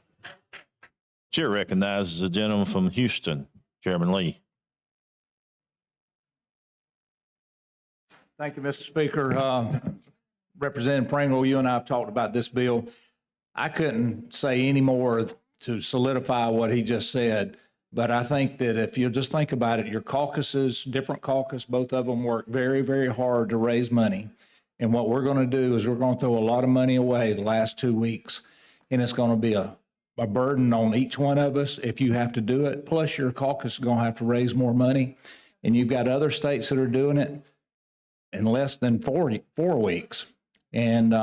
Chair recognizes the gentleman from Houston, Chairman Lee. Thank you, Mr. Speaker. Representative Pringle, you and I have talked about this bill. I couldn't say any more to solidify what he just said, but I think that if you just think about it, your caucuses, different caucus, both of them work very, very hard to raise money. And what we're going to do is we're going to throw a lot of money away the last 2 weeks, and it's going to be a burden on each one of us if you have to do it. Plus, your caucus is going to have to raise more money, and you've got other states that are doing it in less than 4 weeks. And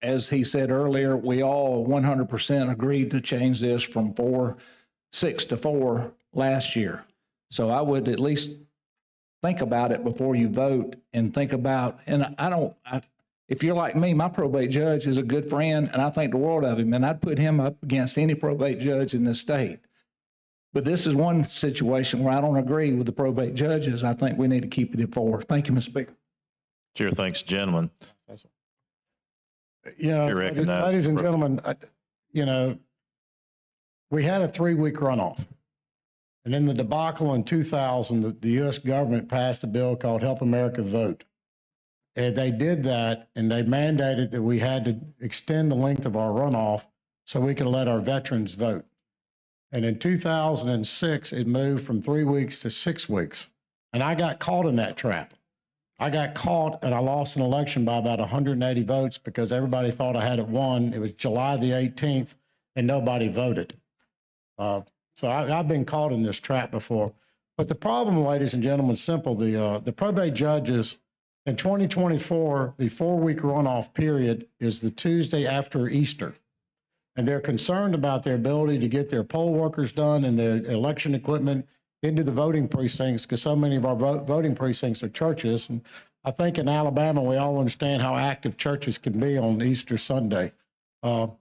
as he said earlier, we all 100% agreed to change this from 6 to 4 last year. So I would at least think about it before you vote and think about, and if you're like me, my probate judge is a good friend and I think the world of him, and I'd put him up against any probate judge in the state. But this is one situation where I don't agree with the probate judges. I think we need to keep it at 4. Thank you, Mr. Speaker. Chair thanks the gentleman. Ladies and gentlemen, we had a 3-week runoff. And in the debacle in 2000, the U.S. government passed a bill called Help America Vote. And they did that, and they mandated that we had to extend the length of our runoff so we could let our veterans vote. And in 2006, it moved from 3 weeks to 6 weeks. And I got caught in that trap. I got caught and I lost an election by about 180 votes because everybody thought I had it won. It was July the 18th and nobody voted. So I've been caught in this trap before. But the problem, ladies and gentlemen, is simple. The probate judges in 2024, the 4-week runoff period is the Tuesday after Easter. And they're concerned about their ability to get their poll workers done and their election equipment into the voting precincts because so many of our voting precincts are churches. And I think in Alabama, we all understand how active churches can be on Easter Sunday. So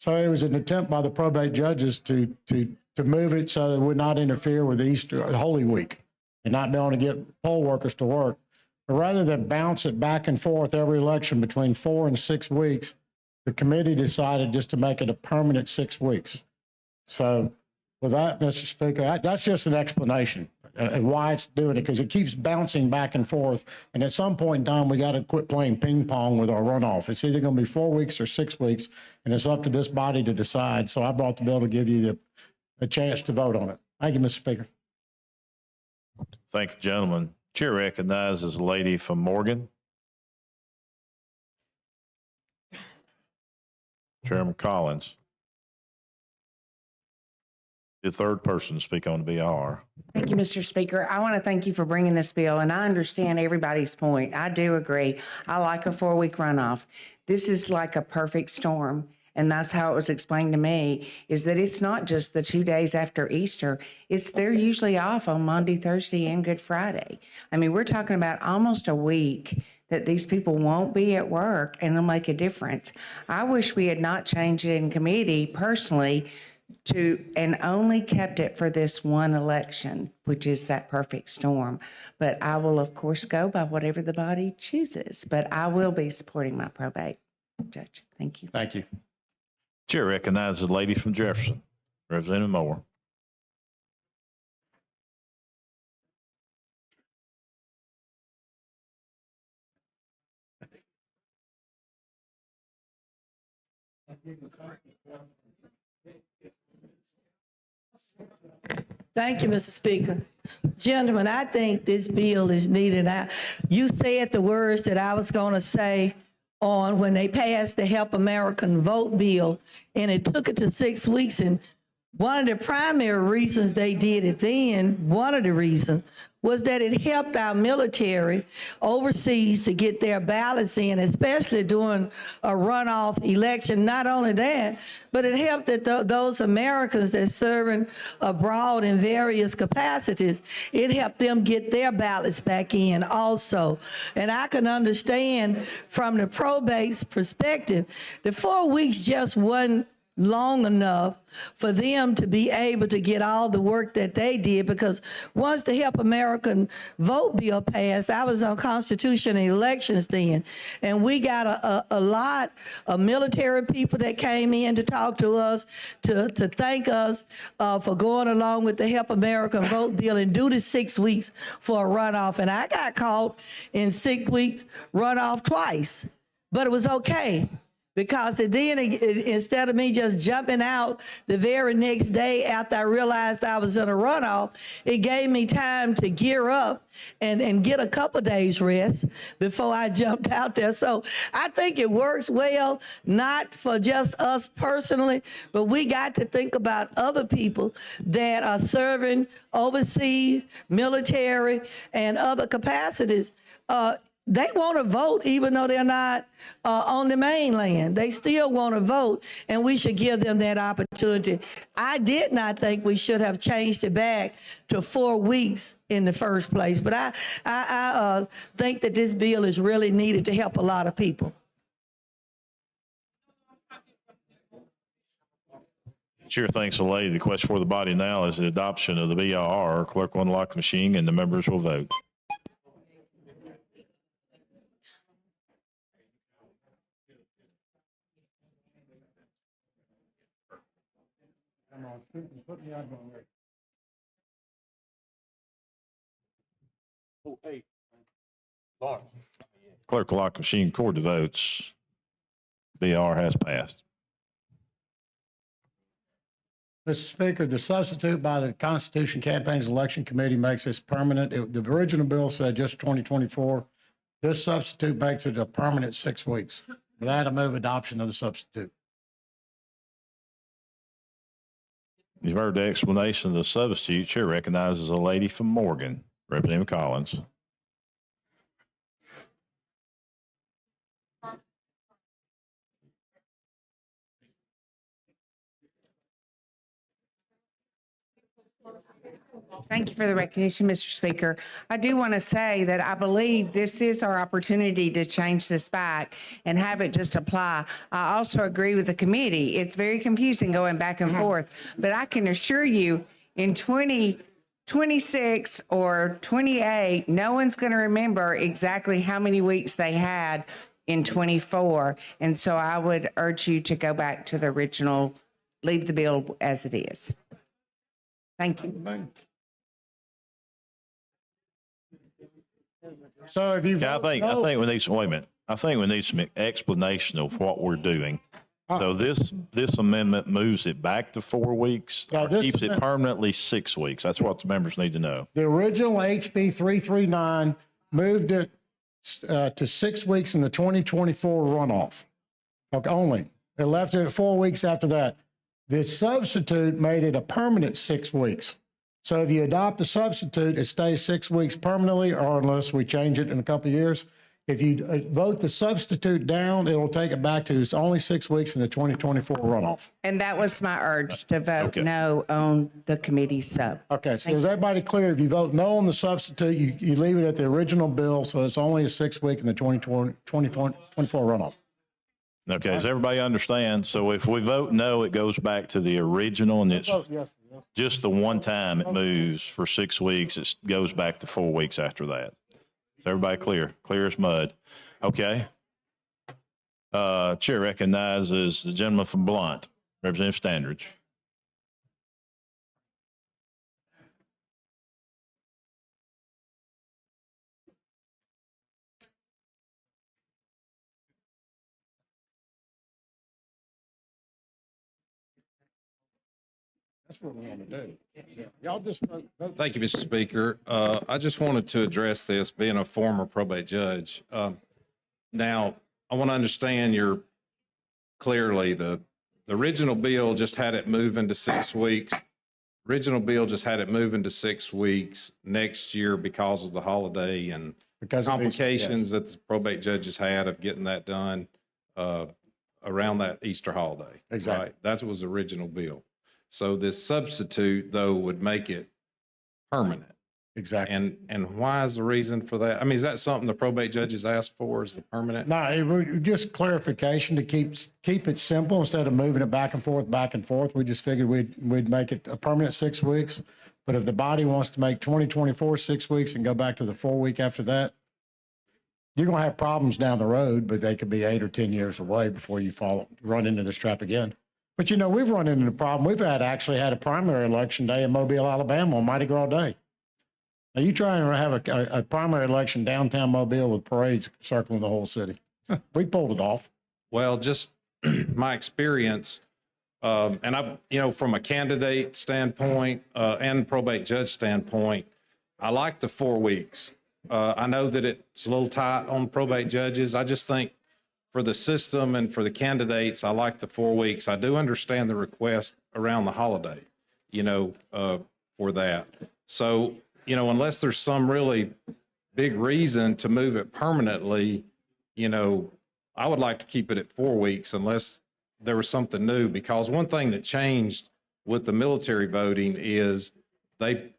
it was an attempt by the probate judges to move it so that it would not interfere with Easter, Holy Week, and not be able to get poll workers to work. But rather than bounce it back and forth every election between 4 and 6 weeks, the committee decided just to make it a permanent 6 weeks. So with that, Mr. Speaker, that's just an explanation of why it's doing it, because it keeps bouncing back and forth. And at some point in time, we got to quit playing ping pong with our runoff. It's either going to be 4 weeks or 6 weeks, and it's up to this body to decide. So I brought the bill to give you a chance to vote on it. Thank you, Mr. Speaker. Thank you, gentlemen. Chair recognizes a lady from Morgan. Chairman Collins. The third person to speak on the BR. Thank you, Mr. Speaker. I want to thank you for bringing this bill, and I understand everybody's point. I do agree. I like a 4-week runoff. This is like a perfect storm, and that's how it was explained to me, is that it's not just the 2 days after Easter. They're usually off on Monday, Thursday, and Good Friday. I mean, we're talking about almost a week that these people won't be at work, and it'll make a difference. I wish we had not changed it in committee personally and only kept it for this one election, which is that perfect storm. But I will, of course, go by whatever the body chooses. But I will be supporting my probate judge. Thank you. Thank you. Chair recognizes a lady from Jefferson, Representative Moore. Thank you, Mr. Speaker. Gentlemen, I think this bill is needed. You said the words that I was going to say on when they passed the Help American Vote bill, and it took it to 6 weeks. And one of the primary reasons they did it then, one of the reasons, was that it helped our military overseas to get their ballots in, especially during a runoff election. Not only that, but it helped that those Americans that's serving abroad in various capacities, it helped them get their ballots back in also. And I can understand from the probate's perspective, the 4 weeks just wasn't long enough for them to be able to get all the work that they did, because once the Help American Vote bill passed, I was on Constitution and Elections then, and we got a lot of military people that came in to talk to us, to thank us for going along with the Help American Vote bill and do the 6 weeks for a runoff. And I got caught in 6 weeks runoff twice, but it was okay. Because then instead of me just jumping out the very next day after I realized I was in a runoff, it gave me time to gear up and get a couple days rest before I jumped out there. So I think it works well, not for just us personally, but we got to think about other people that are serving overseas, military, and other capacities. They want to vote even though they're not on the mainland. They still want to vote, and we should give them that opportunity. I did not think we should have changed it back to 4 weeks in the first place, but I think that this bill is really needed to help a lot of people. Chair thanks the lady. The question for the body now is the adoption of the BIR. Clerk will unlock the machine and the members will vote. Clerk will lock the machine, record the votes. BR has passed. Mr. Speaker, the substitute by the Constitution Campaigns Election Committee makes this permanent. The original bill said just 2024. This substitute makes it a permanent 6 weeks. With that, I move adoption of the substitute. You've heard the explanation of the substitute. Chair recognizes a lady from Morgan, Representative Collins. Thank you for the recognition, Mr. Speaker. I do want to say that I believe this is our opportunity to change this back and have it just apply. I also agree with the committee. It's very confusing going back and forth, but I can assure you in 2026 or 28, no one's going to remember exactly how many weeks they had in 24. And so I would urge you to go back to the original, leave the bill as it is. Thank you. So if you I think we need some, wait a minute. I think we need some explanation of what we're doing. So this amendment moves it back to 4 weeks, or keeps it permanently 6 weeks. That's what the members need to know. The original HB 339 moved it to 6 weeks in the 2024 runoff. Okay, only. It left it at 4 weeks after that. The substitute made it a permanent 6 weeks. So if you adopt the substitute, it stays 6 weeks permanently, or unless we change it in a couple of years. If you vote the substitute down, it'll take it back to it's only 6 weeks in the 2024 runoff. And that was my urge to vote no on the committee sub. Okay, so is everybody clear? If you vote no on the substitute, you leave it at the original bill, so it's only a 6 week in the 2024 runoff. Okay, does everybody understand? So if we vote no, it goes back to the original, and it's just the one time it moves for 6 weeks. It goes back to 4 weeks after that. Is everybody clear? Clear as mud. Okay. Chair recognizes the gentleman from Blount, Representative Standridge. That's what we want to do. Y'all just vote. Thank you, Mr. Speaker. I just wanted to address this, being a former probate judge. Now, I want to understand clearly, the original bill just had it move into 6 weeks. Original bill just had it move into 6 weeks next year because of the holiday and complications that the probate judges had of getting that done around that Easter holiday. Exactly. Right? That was the original bill. So this substitute, though, would make it permanent. Exactly. And why is the reason for that? I mean, is that something the probate judges asked for, is the permanent? No, it was just clarification to keep it simple instead of moving it back and forth. We just figured we'd make it a permanent 6 weeks. But if the body wants to make 2024 6 weeks and go back to the 4 week after that, you're going to have problems down the road, but they could be 8 or 10 years away before you run into this trap again. But we've run into the problem. We've actually had a primary election day in Mobile, Alabama on Mardi Gras Day. Now you try and have a primary election downtown Mobile with parades circling the whole city. We pulled it off. Well, just my experience, and from a candidate standpoint and probate judge standpoint, I like the 4 weeks. I know that it's a little tight on probate judges. I just think for the system and for the candidates, I like the 4 weeks. I do understand the request around the holiday, for that. So, unless there's some really big reason to move it permanently, I would like to keep it at 4 weeks unless there was something new. Because one thing that changed with the military voting is they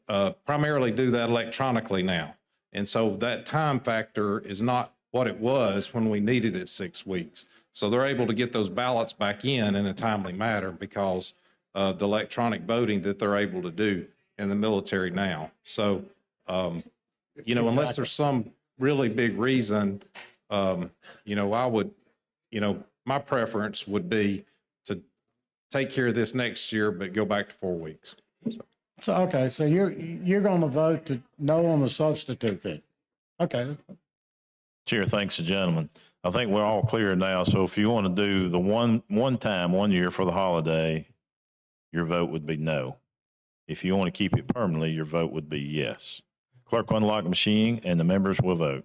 primarily do that electronically now. And so that time factor is not what it was when we needed it 6 weeks. So they're able to get those ballots back in a timely manner because of the electronic voting that they're able to do in the military now. So, unless there's some really big reason, I would, my preference would be to take care of this next year, but go back to 4 weeks. So you're going to vote to no on the substitute then? Okay. Chair, thanks the gentleman. I think we're all clear now. So if you want to do the one year for the holiday, your vote would be no. If you want to keep it permanently, your vote would be yes. Clerk will unlock the machine and the members will vote.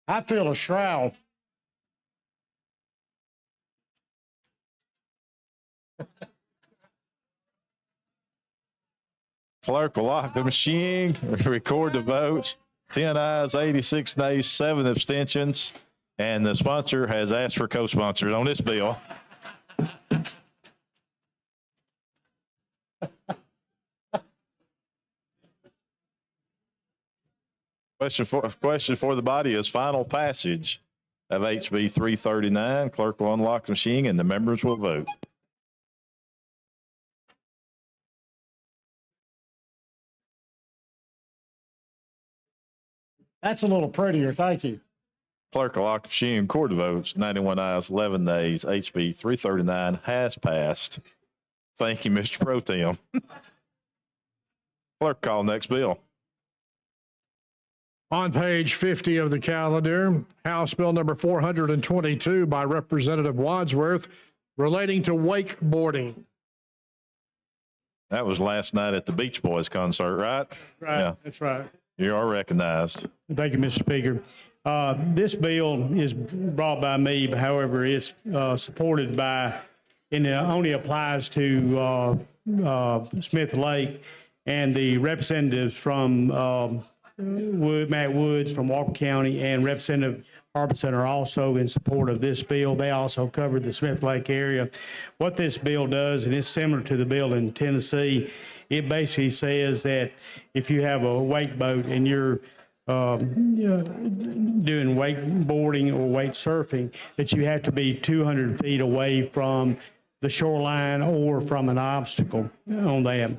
I feel a shroud. Clerk will lock the machine, record the votes. 10 ayes, 86 nays, 7 abstentions. And the sponsor has asked for co-sponsors on this bill. Question for the body is final passage of HB 339. Clerk will unlock the machine and the members will vote. That's a little prettier. Thank you. Clerk will lock the machine and record the votes. 91 ayes, 11 nays. HB 339 has passed. Thank you, Mr. Pro Tem. Clerk, call next bill. On page 50 of the calendar, House Bill number 422 by Representative Wadsworth relating to wakeboarding. That was last night at the Beach Boys concert, right? Right, yeah. That's right. You are recognized. Thank you, Mr. Speaker. This bill is brought by me, however, it's supported by, and it only applies to Smith Lake and the representatives from Matt Woods from Walker County and Representative Harbison are also in support of this bill. They also covered the Smith Lake area. What this bill does, and it's similar to the bill in Tennessee, it basically says that if you have a wake boat and you're doing wakeboarding or wake surfing, that you have to be 200 feet away from the shoreline or from an obstacle on that.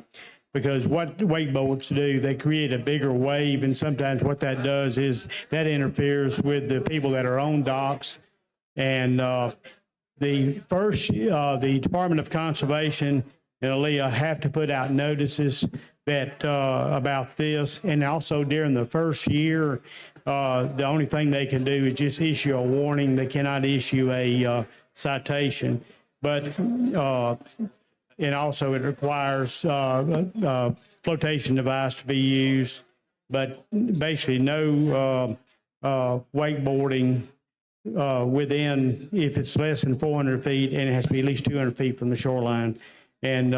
Because what wake boats do, they create a bigger wave, and sometimes what that does is that interferes with the people that are on docks. And the Department of Conservation and ALEA have to put out notices that, about this. And also during the first year, the only thing they can do is just issue a warning. They cannot issue a citation. But, and also it requires a flotation device to be used, but basically no wakeboarding within, if it's less than 400 feet, and it has to be at least 200 feet from the shoreline. And,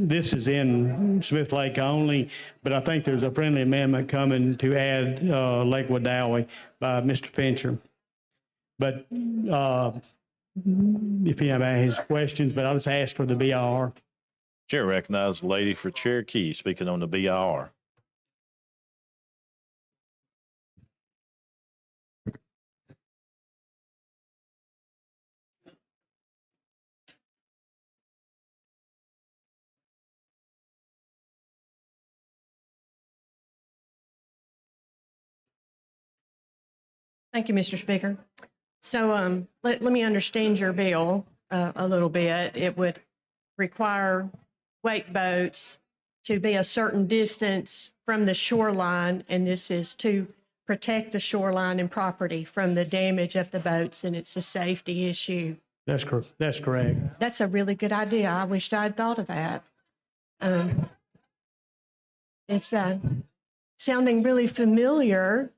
this is in Smith Lake only, but I think there's a friendly amendment coming to add Lake Wedowee by Mr. Fincher. But if anybody has questions, but I'll just ask for the BIR. Chair recognizes the lady for Cherokee speaking on the BIR. Thank you, Mr. Speaker. So let me understand your bill a little bit. It would require wake boats to be a certain distance from the shoreline, and this is to protect the shoreline and property from the damage of the boats, and it's a safety issue. That's correct. That's correct. That's a really good idea. I wished I'd thought of that. It's sounding really familiar.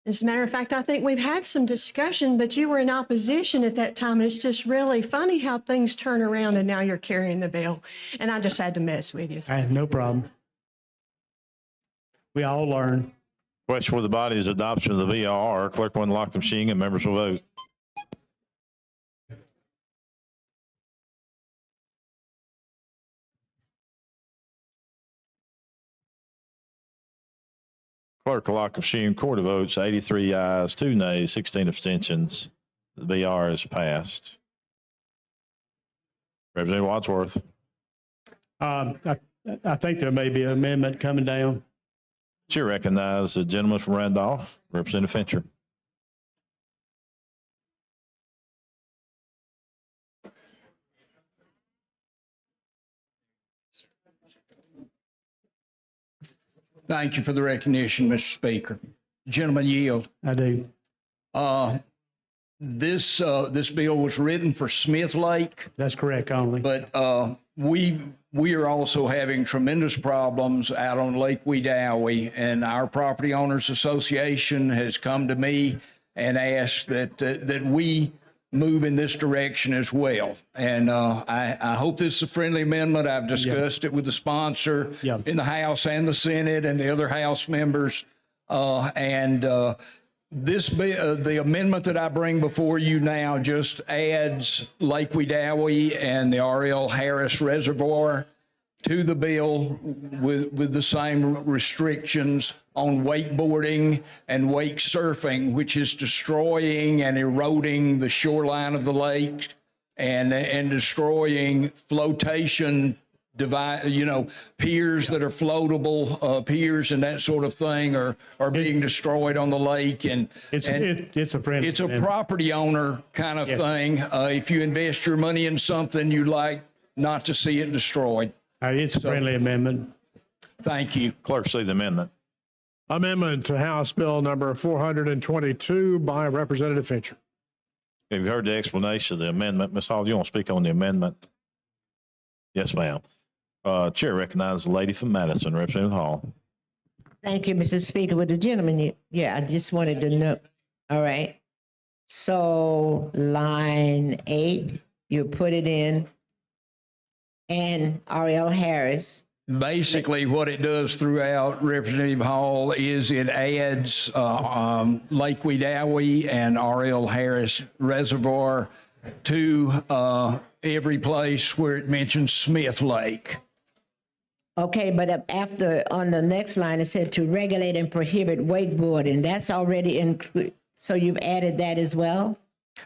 As a matter of fact, I think we've had some discussion, but you were in opposition at that time. It's just really funny how things turn around, and now you're carrying the bill. And I just had to mess with you. I have no problem. We all learn. Question for the body is adoption of the BIR. Clerk will unlock the machine and members will vote. Clerk will lock the machine. Court of votes, 83 ayes, 2 nays, 16 abstentions. The BIR is passed. Representative Wadsworth. I think there may be an amendment coming down. Chair recognizes the gentleman from Randolph, Representative Fincher. Thank you for the recognition, Mr. Speaker. Gentlemen, yield. I do. This bill was written for Smith Lake. That's correct only. But we are also having tremendous problems out on Lake Wedowee, and our Property Owners Association has come to me and asked that we move in this direction as well. And I hope this is a friendly amendment. I've discussed it with the sponsor in the House and the Senate and the other House members. The amendment that I bring before you now just adds Lake Wedowee and the R.L. Harris Reservoir to the bill with the same restrictions on wakeboarding and wake surfing, which is destroying and eroding the shoreline of the lake and destroying flotation piers that are floatable piers and that sort of thing are being destroyed on the lake. And it's a property owner kind of thing. If you invest your money in something, you'd like not to see it destroyed. It's a friendly amendment. Thank you. Clerk, see the amendment. Amendment to House Bill number 422 by Representative Fincher. Have you heard the explanation of the amendment? Ms. Hall, you want to speak on the amendment? Yes, ma'am. Chair recognizes the lady from Madison, Representative Hall. Thank you, Mr. Speaker. With the gentleman, I just wanted to know. All right. So line 8, you put it in, and R.L. Harris. Basically, what it does throughout Representative Hall is it adds Lake Wedowee and R.L. Harris Reservoir to every place where it mentions Smith Lake. Okay, but after, on the next line, it said to regulate and prohibit wakeboarding. That's already included. So you've added that as well?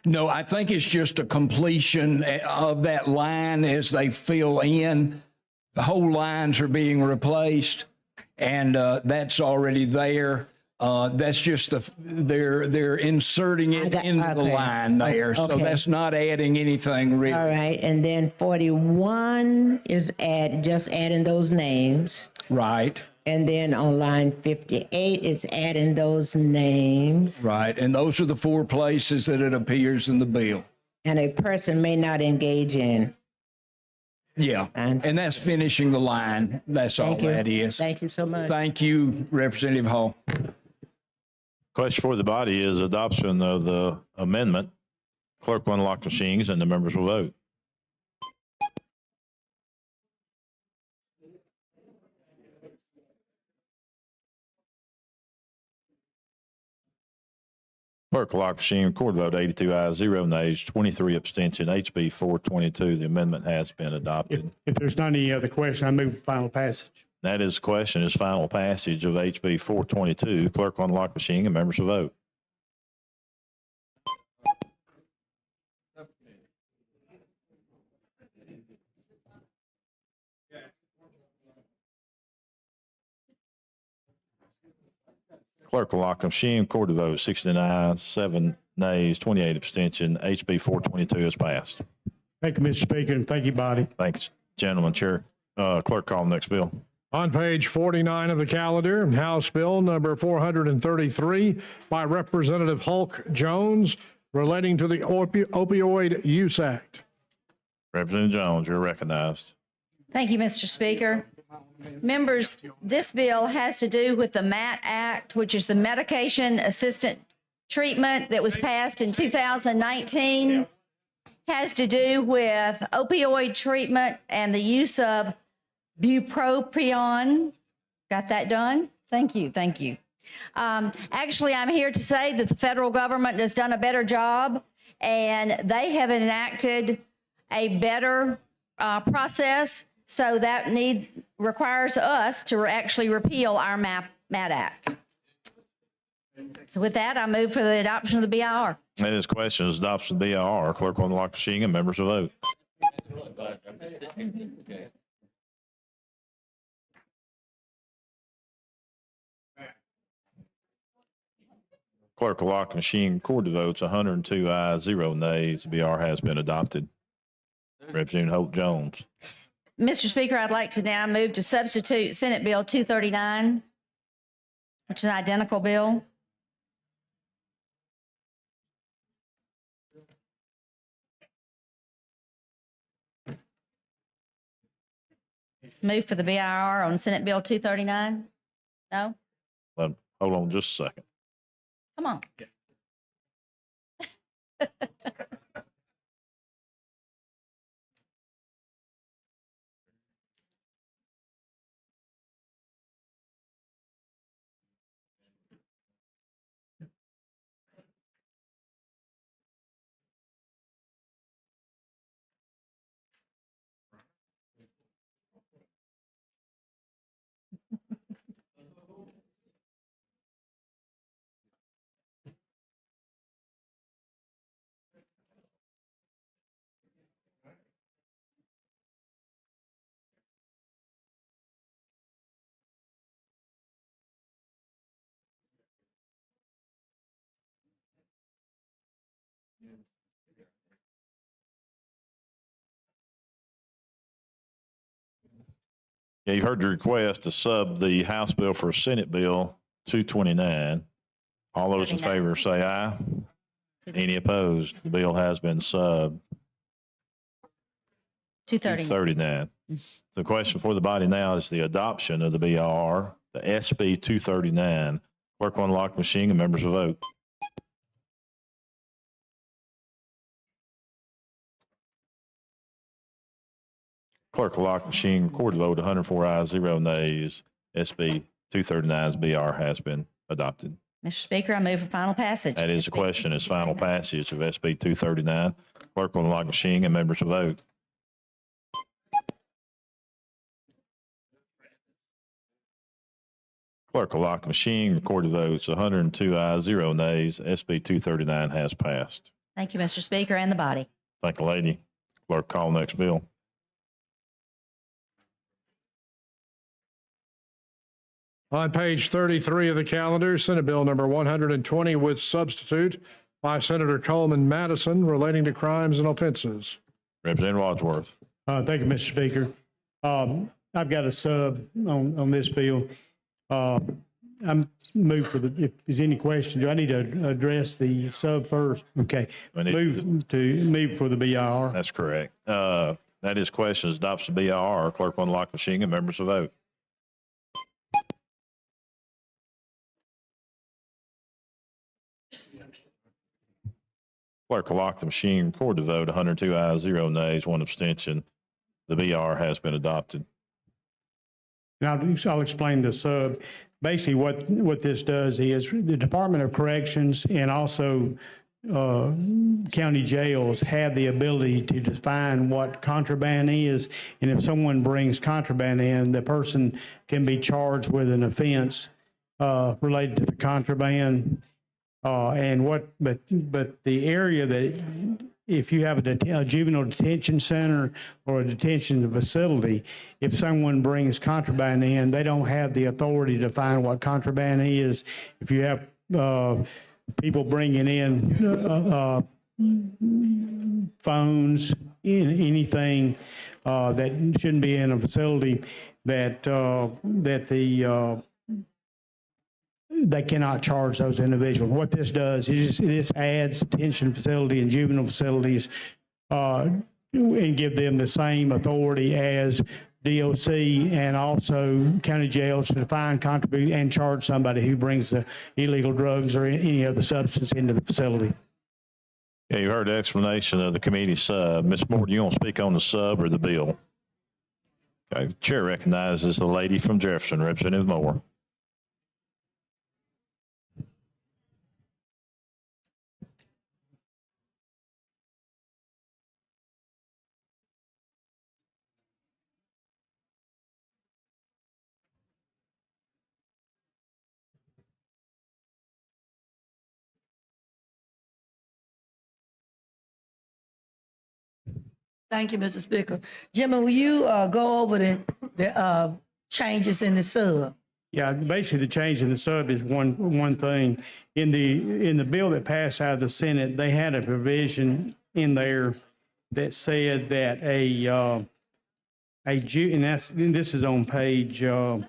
No, I think it's just a completion of that line as they fill in. The whole lines are being replaced, and that's already there. That's just they're inserting it into the line there. So Okay. that's not adding anything really. All right, and then 41 is just adding those names. Right. And then on line 58 is adding those names. Right. And those are the 4 places that it appears in the bill. And a person may not engage in. Yeah. And that's finishing the line. That's all Thank you. that is. Thank you so much. Thank you, Representative Hall. Question for the body is adoption of the amendment. Clerk will unlock machines and the members will vote. Clerk will lock machine, record vote 82 ayes, 0 nays, 23 abstention. HB 422, the amendment has been adopted. If there's not any other question, I move for final passage. That is the question, is final passage of HB 422. Clerk will unlock machine and members will vote. Clerk will lock machine, record the vote 69, 7 nays, 28 abstention. HB 422 is passed. Thank you, Mr. Speaker, and thank you, body. Thanks, gentlemen. Chair, clerk, call the next bill. On page 49 of the calendar, House Bill number 433 by Representative Hulk Jones relating to the Opioid Use Act. Representative Jones, you're recognized. Thank you, Mr. Speaker. Members, this bill has to do with the MAT Act, which is the Medication Assisted Treatment that was passed in 2019. Has to do with opioid treatment and the use of bupropion. Got that done? Thank you. Thank you. Actually, I'm here to say that the federal government has done a better job, and they have enacted a better process. So that requires us to actually repeal our MAT Act. So with that, I move for the adoption of the BIR. That is question is adoption of the BIR. Clerk will unlock machine and members will vote. Clerk will lock machine, record the votes 102 ayes, 0 nays. The BR has been adopted. Representative Holt Jones. Mr. Speaker, I'd like to now move to substitute Senate Bill 239, which is an identical bill. Move for the BIR on Senate Bill 239? No? Hold on just a second. Come on. Yeah, you heard the request to sub the House bill for Senate Bill 229. All those in favor say aye. Any opposed? The bill has been subbed. 239. The question for the body now is the adoption of the BR, the SB 239. Clerk will unlock machine and members will vote. Clerk will lock machine, record the vote 104 ayes, 0 nays. SB 239's BR has been adopted. Mr. Speaker, I move for final passage. That is the question, is final passage of SB 239. Clerk will unlock machine and members will vote. Clerk will lock machine, record the votes 102 ayes, 0 nays. SB 239 has passed. Thank you, Mr. Speaker, and the body. Thank you, lady. Clerk, call next bill. On page 33 of the calendar, Senate Bill number 120 with substitute by Senator Coleman Madison relating to crimes and offenses. Representative Wadsworth. Thank you, Mr. Speaker. I've got a sub on this bill. I'm moved for if there's any question, do I need to address the sub first? Okay. Move for the BIR. That's correct. That is questions, adoption of BIR. Clerk will unlock machine and members will vote. Clerk will lock the machine, record the vote. 102 ayes, 0 nays, 1 abstention. The BR has been adopted. Now, I'll explain the sub. Basically, what this does is the Department of Corrections and also county jails have the ability to define what contraband is. And if someone brings contraband in, the person can be charged with an offense related to the contraband. But the area that if you have a juvenile detention center or a detention facility, if someone brings contraband in, they don't have the authority to define what contraband is. If you have people bringing in phones, anything that shouldn't be in a facility, they cannot charge those individuals. What this does is this adds detention facility and juvenile facilities and give them the same authority as DOC and also county jails to define, contribute, and charge somebody who brings the illegal drugs or any other substance into the facility. Yeah, you heard the explanation of the committee sub. Ms. Moore, do you want to speak on the sub or the bill? Okay, the chair recognizes the lady from Jefferson, Representative Moore. Thank you, Mr. Speaker. Jimmy, will you go over the changes in the sub? Yeah, basically the change in the sub is one thing. In the bill that passed out of the Senate, they had a provision in there that said that this is on page 5.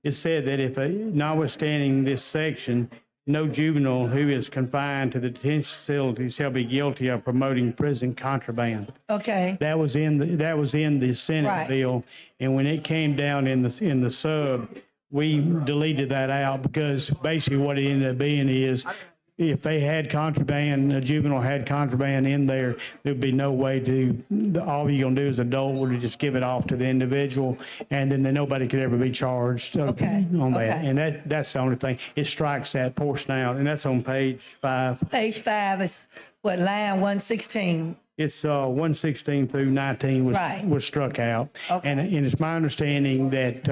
It said that if notwithstanding this section, no juvenile who is confined to the detention facility shall be guilty of promoting prison contraband. Okay. That was in the Senate Right. bill, and when it came down in the sub, we deleted that out because basically what it ended up being is if they had contraband, a juvenile had contraband in there, there'd be no way all you're gonna do as an adult would just give it off to the individual, and then nobody could ever be charged on that. And that's the only thing. It strikes that portion out, and that's on page 5. Page 5 is what, line 116? It's 116 through 19 was struck out. Okay. And it's my understanding that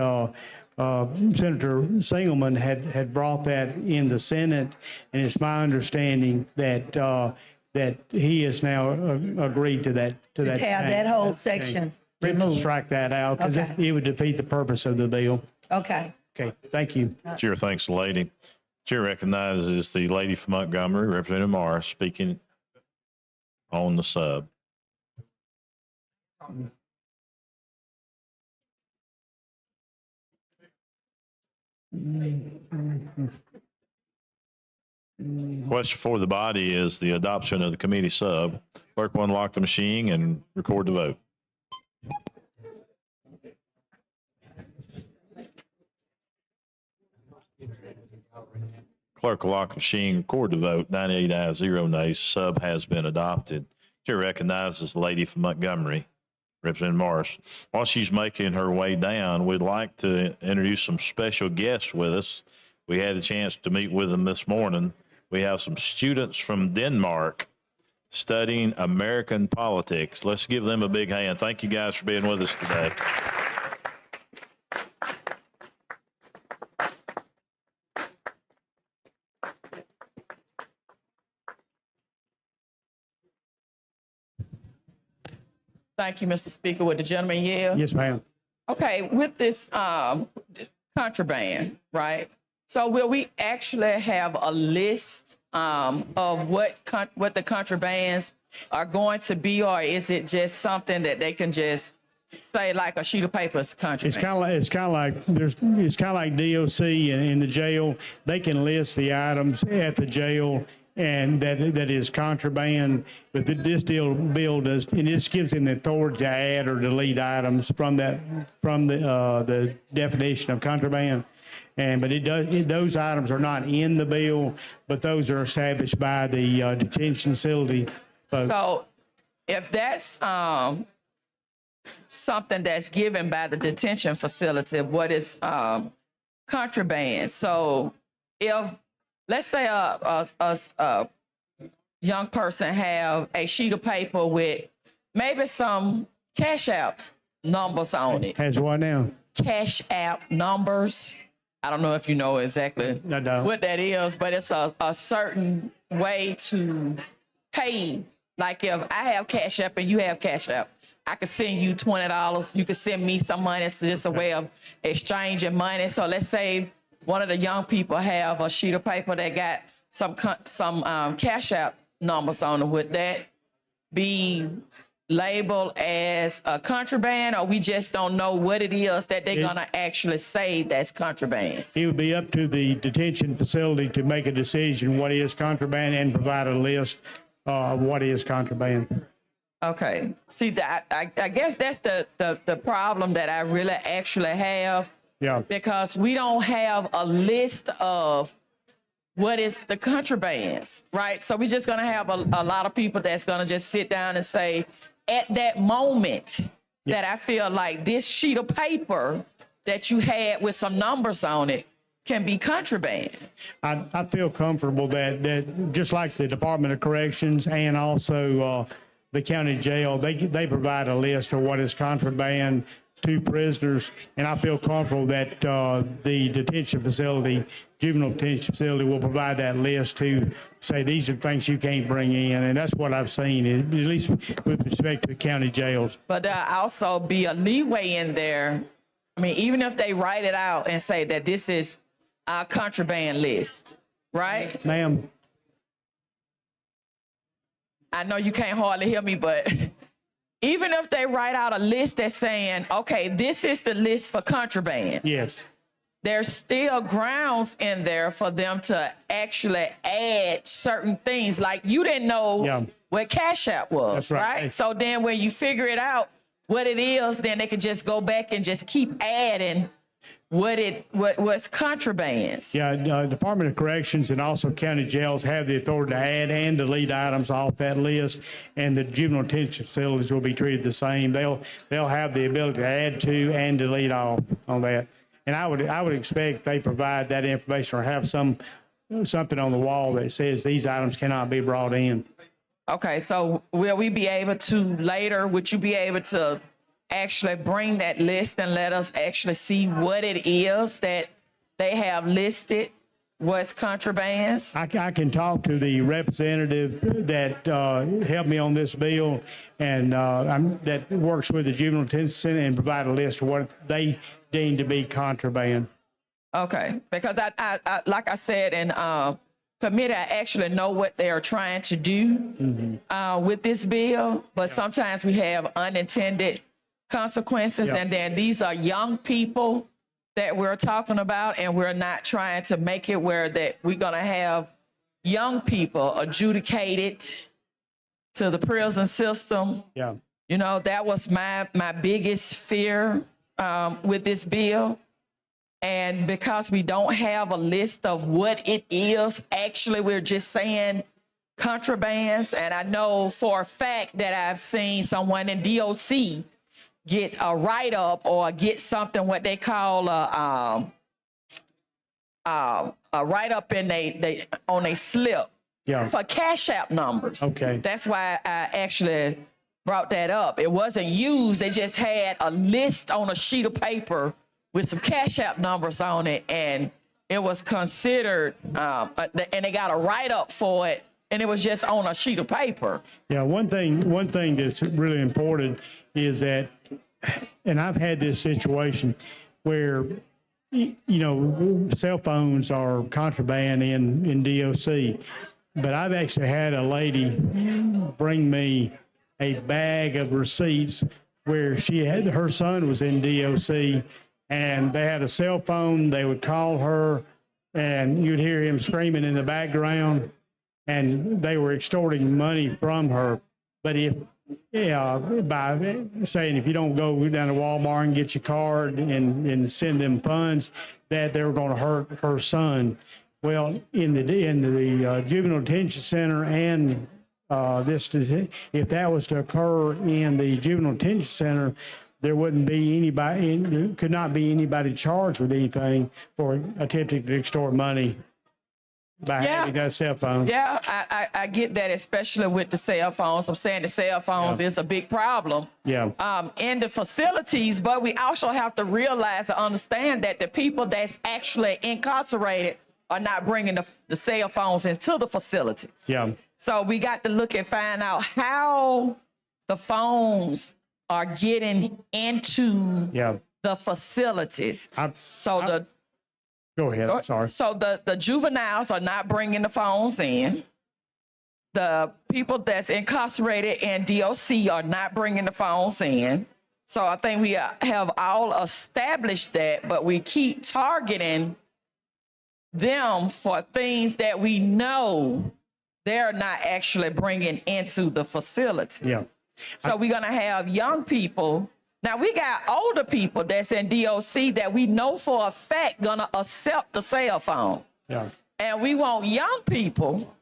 Senator Singleman had brought that in the Senate, and it's my understanding that that he has now agreed to that. To have that whole section removed. Strike that out because Okay. it would defeat the purpose of the bill. Okay. Okay, thank you. Chair thanks the lady. Chair recognizes the lady from Montgomery, Representative Morris, speaking on the sub. Question for the body is the adoption of the committee sub. Clerk will unlock the machine and record the vote. Clerk will lock the machine, record the vote. 98 ayes, 0 nays. Sub has been adopted. Chair recognizes the lady from Montgomery, Representative Morris. While she's making her way down, we'd like to introduce some special guests with us. We had a chance to meet with them this morning. We have some students from Denmark studying American politics. Let's give them a big hand. Thank you guys for being with us today. Thank you, Mr. Speaker. Would the gentleman yield? Yes, ma'am. Okay, with this contraband, right? So will we actually have a list of what the contrabands are going to be, or is it just something that they can just say like a sheet of paper is contraband? It's kind of like DOC in the jail. They can list the items at the jail and that is contraband. But this bill does, and this gives them the authority to add or delete items from the definition of contraband. But those items are not in the bill, but those are established by the detention facility. So if that's something that's given by the detention facility, what is contraband? So if, let's say a young person have a sheet of paper with maybe some Cash App numbers on it. Has what now? Cash App numbers. I don't know if you know exactly what that is, but it's a certain way to pay. Like if I have Cash App and you have Cash App, I could send you $20. You could send me some money. It's just a way of exchanging money. So let's say one of the young people have a sheet of paper that got some Cash App numbers on it. Would that be labeled as a contraband, or we just don't know what it is that they're going to actually say that's contraband? It would be up to the detention facility to make a decision what is contraband and provide a list of what is contraband. Okay. See, that I guess that's the problem that I really actually have. Yeah. Because we don't have a list of what is the contrabands, right? So we're just going to have a lot of people that's going to just sit down and say, at that moment, that I feel like this sheet of paper that you had with some numbers on it can be contraband. I feel comfortable that just like the Department of Corrections and also the county jail, they provide a list of what is contraband to prisoners, and I feel comfortable that the detention facility, juvenile detention facility, will provide that list to say these are things you can't bring in, and that's what I've seen, at least with respect to the county jails. But there'll also be a leeway in there. I mean, even if they write it out and say that this is our contraband list, right? Ma'am. I know you can't hardly hear me, but even if they write out a list that's saying, okay, this is the list for contraband. Yes. There's still grounds in there for them to actually add certain things. Like you didn't know what Cash App was, that's right? So then when you figure it out, what it is, then they can just go back and just keep adding what's contrabands. Yeah, Department of Corrections and also county jails have the authority to add and delete items off that list, and the juvenile detention facilities will be treated the same. They'll have the ability to add to and delete off on that. And I would expect they provide that information or have something on the wall that says these items cannot be brought in. Okay, so will we be able to later, would you be able to actually bring that list and let us actually see what it is that they have listed, what's contrabands? I can talk to the representative that helped me on this bill, and that works with the juvenile detention center, and provide a list of what they deem to be contraband. Okay, because I like I said in committee, I actually know what they are trying to do with this bill, but sometimes we have unintended consequences, and then these are young people that we're talking about, and we're not trying to make it where that we're going to have young people adjudicated to the prison system. Yeah. You know, that was my biggest fear with this bill. And because we don't have a list of what it is, actually, we're just saying contrabands. And I know for a fact that I've seen someone in DOC get a write-up or get something what they call a write-up in on a slip for Cash App numbers. Okay. That's why I actually brought that up. It wasn't used. They just had a list on a sheet of paper with some Cash App numbers on it, and it was considered, and they got a write-up for it, and it was just on a sheet of paper. Yeah, one thing that's really important is that and I've had this situation where, cell phones are contraband in DOC, but I've actually had a lady bring me a bag of receipts where her son was in DOC, and they had a cell phone. They would call her, and you'd hear him screaming in the background, and they were extorting money from her. But by saying if you don't go down to Walmart and get your card and send them funds, that they were going to hurt her son. Well, in the juvenile detention center, and if that was to occur in the juvenile detention center, there wouldn't be anybody, there could not be anybody charged with anything for attempting to extort money by having that cell phone. Yeah, I get that, especially with the cell phones. I'm saying the cell phones is a big problem. Yeah. In the facilities, but we also have to realize and understand that the people that's actually incarcerated are not bringing the cell phones into the facilities. Yeah. So we got to look and find out how the phones are getting into the facilities. Go ahead, sorry. So the juveniles are not bringing the phones in. The people that's incarcerated in DOC are not bringing the phones in. So I think we have all established that, but we keep targeting them for things that we know they're not actually bringing into the facility. Yeah. So we're going to have young people. Now, we got older people that's in DOC that we know for a fact going to accept the cell phone. Yeah. And we want young people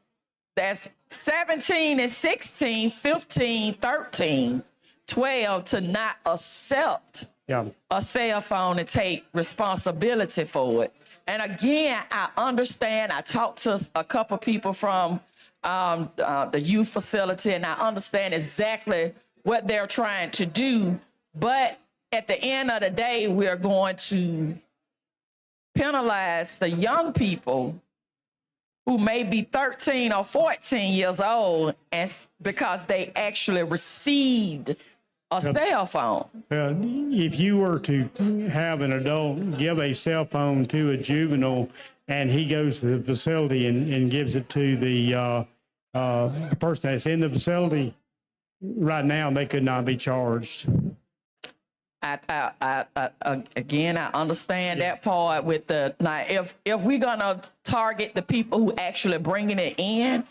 that's 17 and 16, 15, 13, 12 to not accept a cell phone and take responsibility for it. And again, I understand, I talked to a couple people from the youth facility, and I understand exactly what they're trying to do. But at the end of the day, we're going to penalize the young people who may be 13 or 14 years old, and because they actually received a cell phone. If you were to have an adult give a cell phone to a juvenile, and he goes to the facility and gives it to the person that's in the facility, right now they could not be charged. Again, I understand that part with now if we're gonna target the people who actually bringing it in,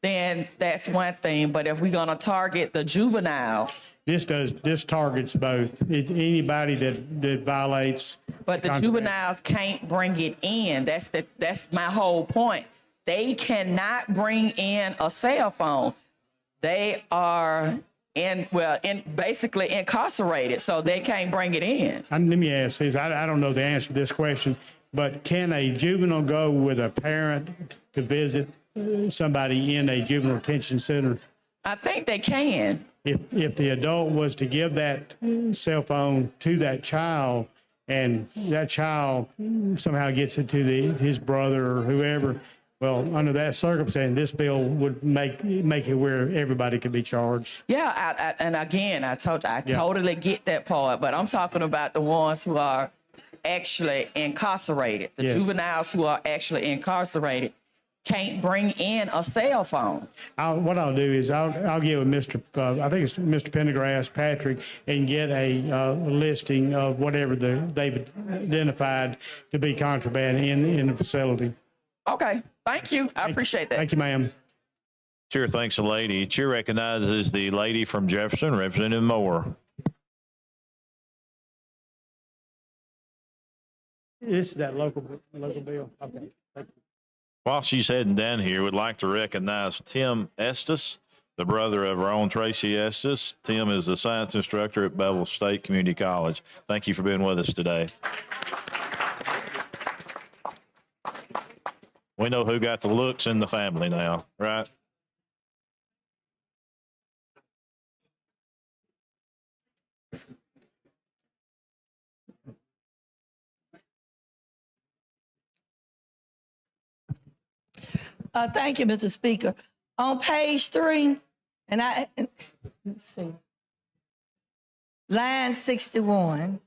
then that's one thing. But if we're gonna target the juveniles, this targets both. Anybody that violates. But the juveniles can't bring it in. That's my whole point. They cannot bring in a cell phone. They are basically incarcerated, so they can't bring it in. Let me ask this. I don't know the answer to this question, but can a juvenile go with a parent to visit somebody in a juvenile detention center? I think they can. If the adult was to give that cell phone to that child, and that child somehow gets it to his brother or whoever, well, under that circumstance, this bill would make it where everybody could be charged. Yeah, and again, I totally get that part, but I'm talking about the ones who are actually incarcerated. The juveniles who are actually incarcerated can't bring in a cell phone. What I'll do is I'll get with Mr. I think it's Mr. Pendergrass, Patrick, and get a listing of whatever they've identified to be contraband in the facility. Okay, thank you. I appreciate that. Thank you, ma'am. Chair thanks the lady. Chair recognizes the lady from Jefferson, Representative Moore. This is that local bill. Okay. Thank you. While she's heading down here, we'd like to recognize Tim Estes, the brother of our own Tracy Estes. Tim is a science instructor at Bevel State Community College. Thank you for being with us today. We know who got the looks in the family now, right? Thank you, Mr. Speaker. On page 3, let's see. line 61.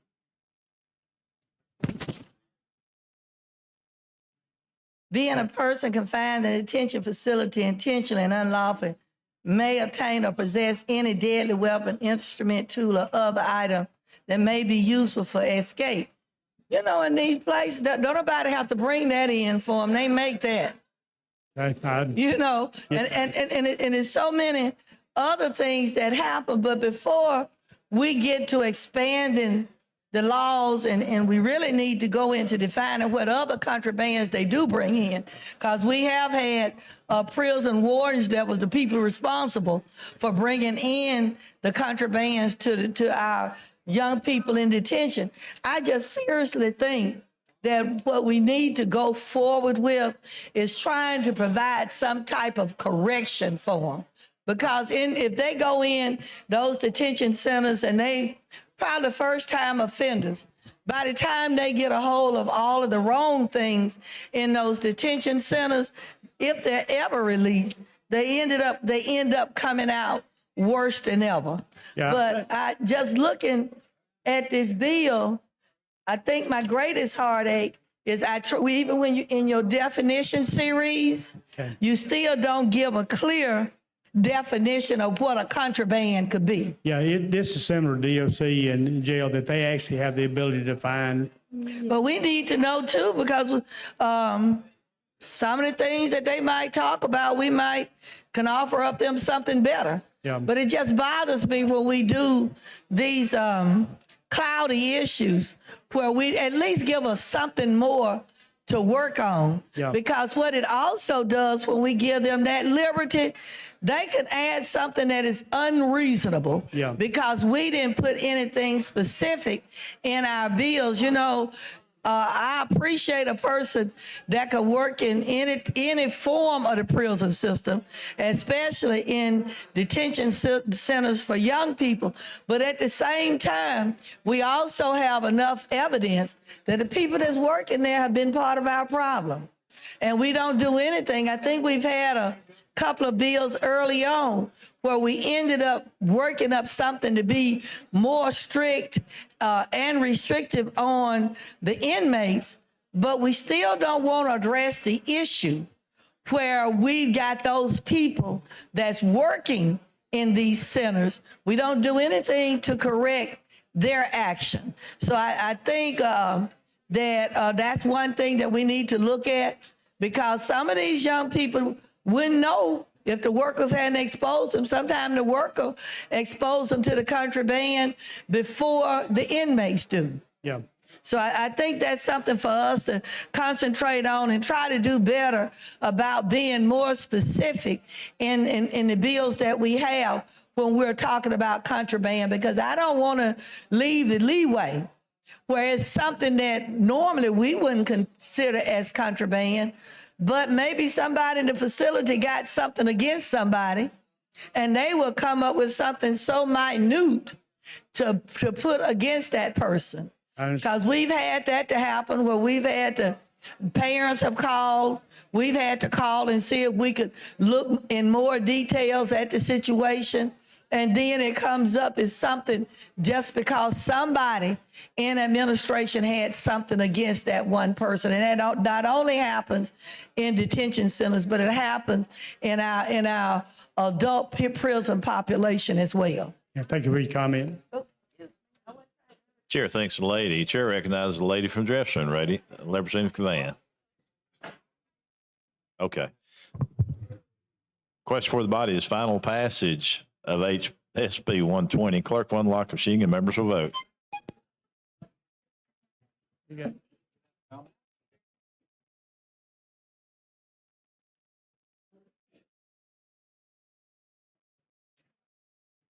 Being a person confined in a detention facility intentionally and unlawfully may obtain or possess any deadly weapon, instrument, tool, or other item that may be useful for escape. You know, in these places, don't nobody have to bring that in for them. They make that. You know, and there's so many other things that happen. But before we get to expanding the laws, and we really need to go into defining what other contrabands they do bring in, because we have had prison wardens that was the people responsible for bringing in the contrabands to our young people in detention. I just seriously think that what we need to go forward with is trying to provide some type of correction for them. Because if they go in those detention centers and they probably first-time offenders, by the time they get a hold of all of the wrong things in those detention centers, if they're ever released, they end up coming out worse than ever. Yeah. But just looking at this bill, I think my greatest heartache is even when you in your definition series, you still don't give a clear definition of what a contraband could be. Yeah, this is similar to DOC and jail that they actually have the ability to find. But we need to know too, because some of the things that they might talk about, we can offer up them something better. Yeah. But it just bothers me when we do these cloudy issues where we at least give us something more to work on. Yeah. Because what it also does when we give them that liberty, they can add something that is unreasonable. Yeah. Because we didn't put anything specific in our bills. You know, I appreciate a person that could work in any form of the prison system, especially in detention centers for young people. But at the same time, we also have enough evidence that the people that's working there have been part of our problem. And we don't do anything. I think we've had a couple of bills early on where we ended up working up something to be more strict and restrictive on the inmates, but we still don't want to address the issue where we've got those people that's working in these centers. We don't do anything to correct their action. So I think that that's one thing that we need to look at, because some of these young people wouldn't know if the workers hadn't exposed them. Sometimes the worker exposed them to the contraband before the inmates do. Yeah. So I think that's something for us to concentrate on and try to do better about being more specific in the bills that we have when we're talking about contraband, because I don't want to leave the leeway where it's something that normally we wouldn't consider as contraband, but maybe somebody in the facility got something against somebody and they will come up with something so minute to put against that person. Because we've had that to happen where we've had to, parents have called, we've had to call and see if we could look in more details at the situation. And then it comes up as something just because somebody in administration had something against that one person. And that not only happens in detention centers, but it happens in our adult prison population as well. Yeah, thank you for your comment. Chair thanks the lady. Chair recognizes the lady from Jefferson. Ready? Representative Cavan. Okay. Question for the body is final passage of HSB 120. Clerk will unlock the machine and members will vote.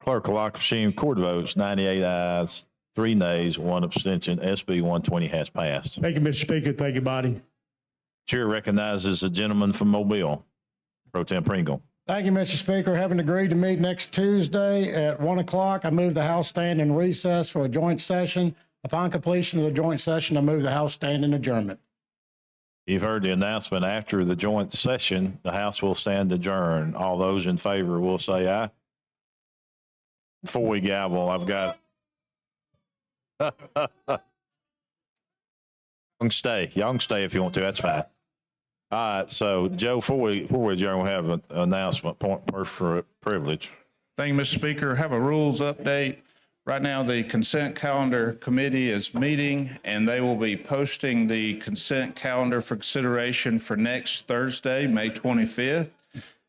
Clerk will lock the machine. Court votes 98 ayes, 3 nays, 1 abstention. SB 120 has passed. Thank you, Mr. Speaker. Thank you, body. Chair recognizes the gentleman from Mobile, Pro Tem Pringle. Thank you, Mr. Speaker. Having agreed to meet next Tuesday at 1 o'clock, I move the House stand in recess for a joint session. Upon completion of the joint session, I move the House stand in adjournment. You've heard the announcement. After the joint session, the House will stand adjourned. All those in favor will say aye. Before we gavel, I've got Y'all can stay. Y'all can stay if you want to. That's fine. All right. So, Joe, before we adjourn, we'll have an announcement, point personal privilege. Thank you, Mr. Speaker. Have a rules update. Right now, the consent calendar committee is meeting, and they will be posting the consent calendar for consideration for next Thursday, May 25th.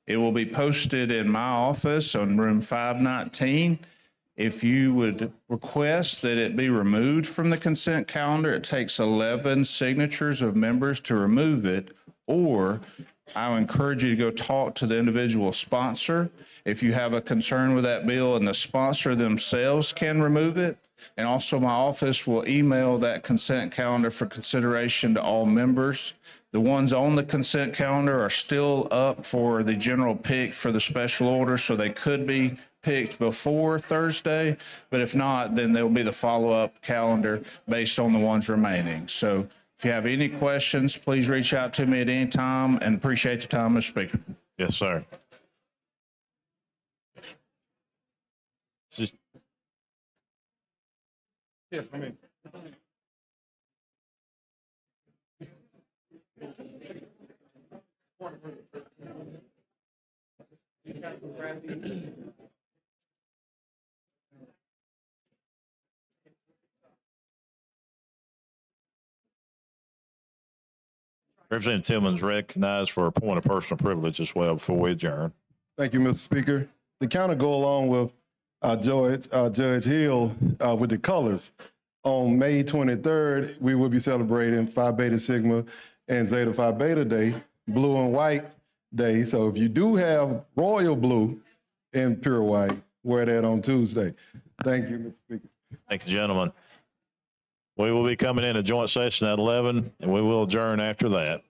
It will be posted in my office on room 519. If you would request that it be removed from the consent calendar, it takes 11 signatures of members to remove it, or I would encourage you to go talk to the individual sponsor if you have a concern with that bill, and the sponsor themselves can remove it. And also my office will email that consent calendar for consideration to all members. The ones on the consent calendar are still up for the general pick for the special order, so they could be picked before Thursday, but if not, then there'll be the follow-up calendar based on the ones remaining. So if you have any questions, please reach out to me at any time, and appreciate the time, Mr. Speaker. Yes, sir. Yes, I mean. Representative Tillman's recognized for a point of personal privilege as well before we adjourn. Thank you, Mr. Speaker. To kind of go along with Judge Hill with the colors, on May 23rd, we will be celebrating Phi Beta Sigma and Zeta Phi Beta Day, blue and white day. So if you do have royal blue and pure white, wear that on Tuesday. Thank you, Mr. Speaker. Thanks, gentlemen. We will be coming in a joint session at 11, and we will adjourn after that.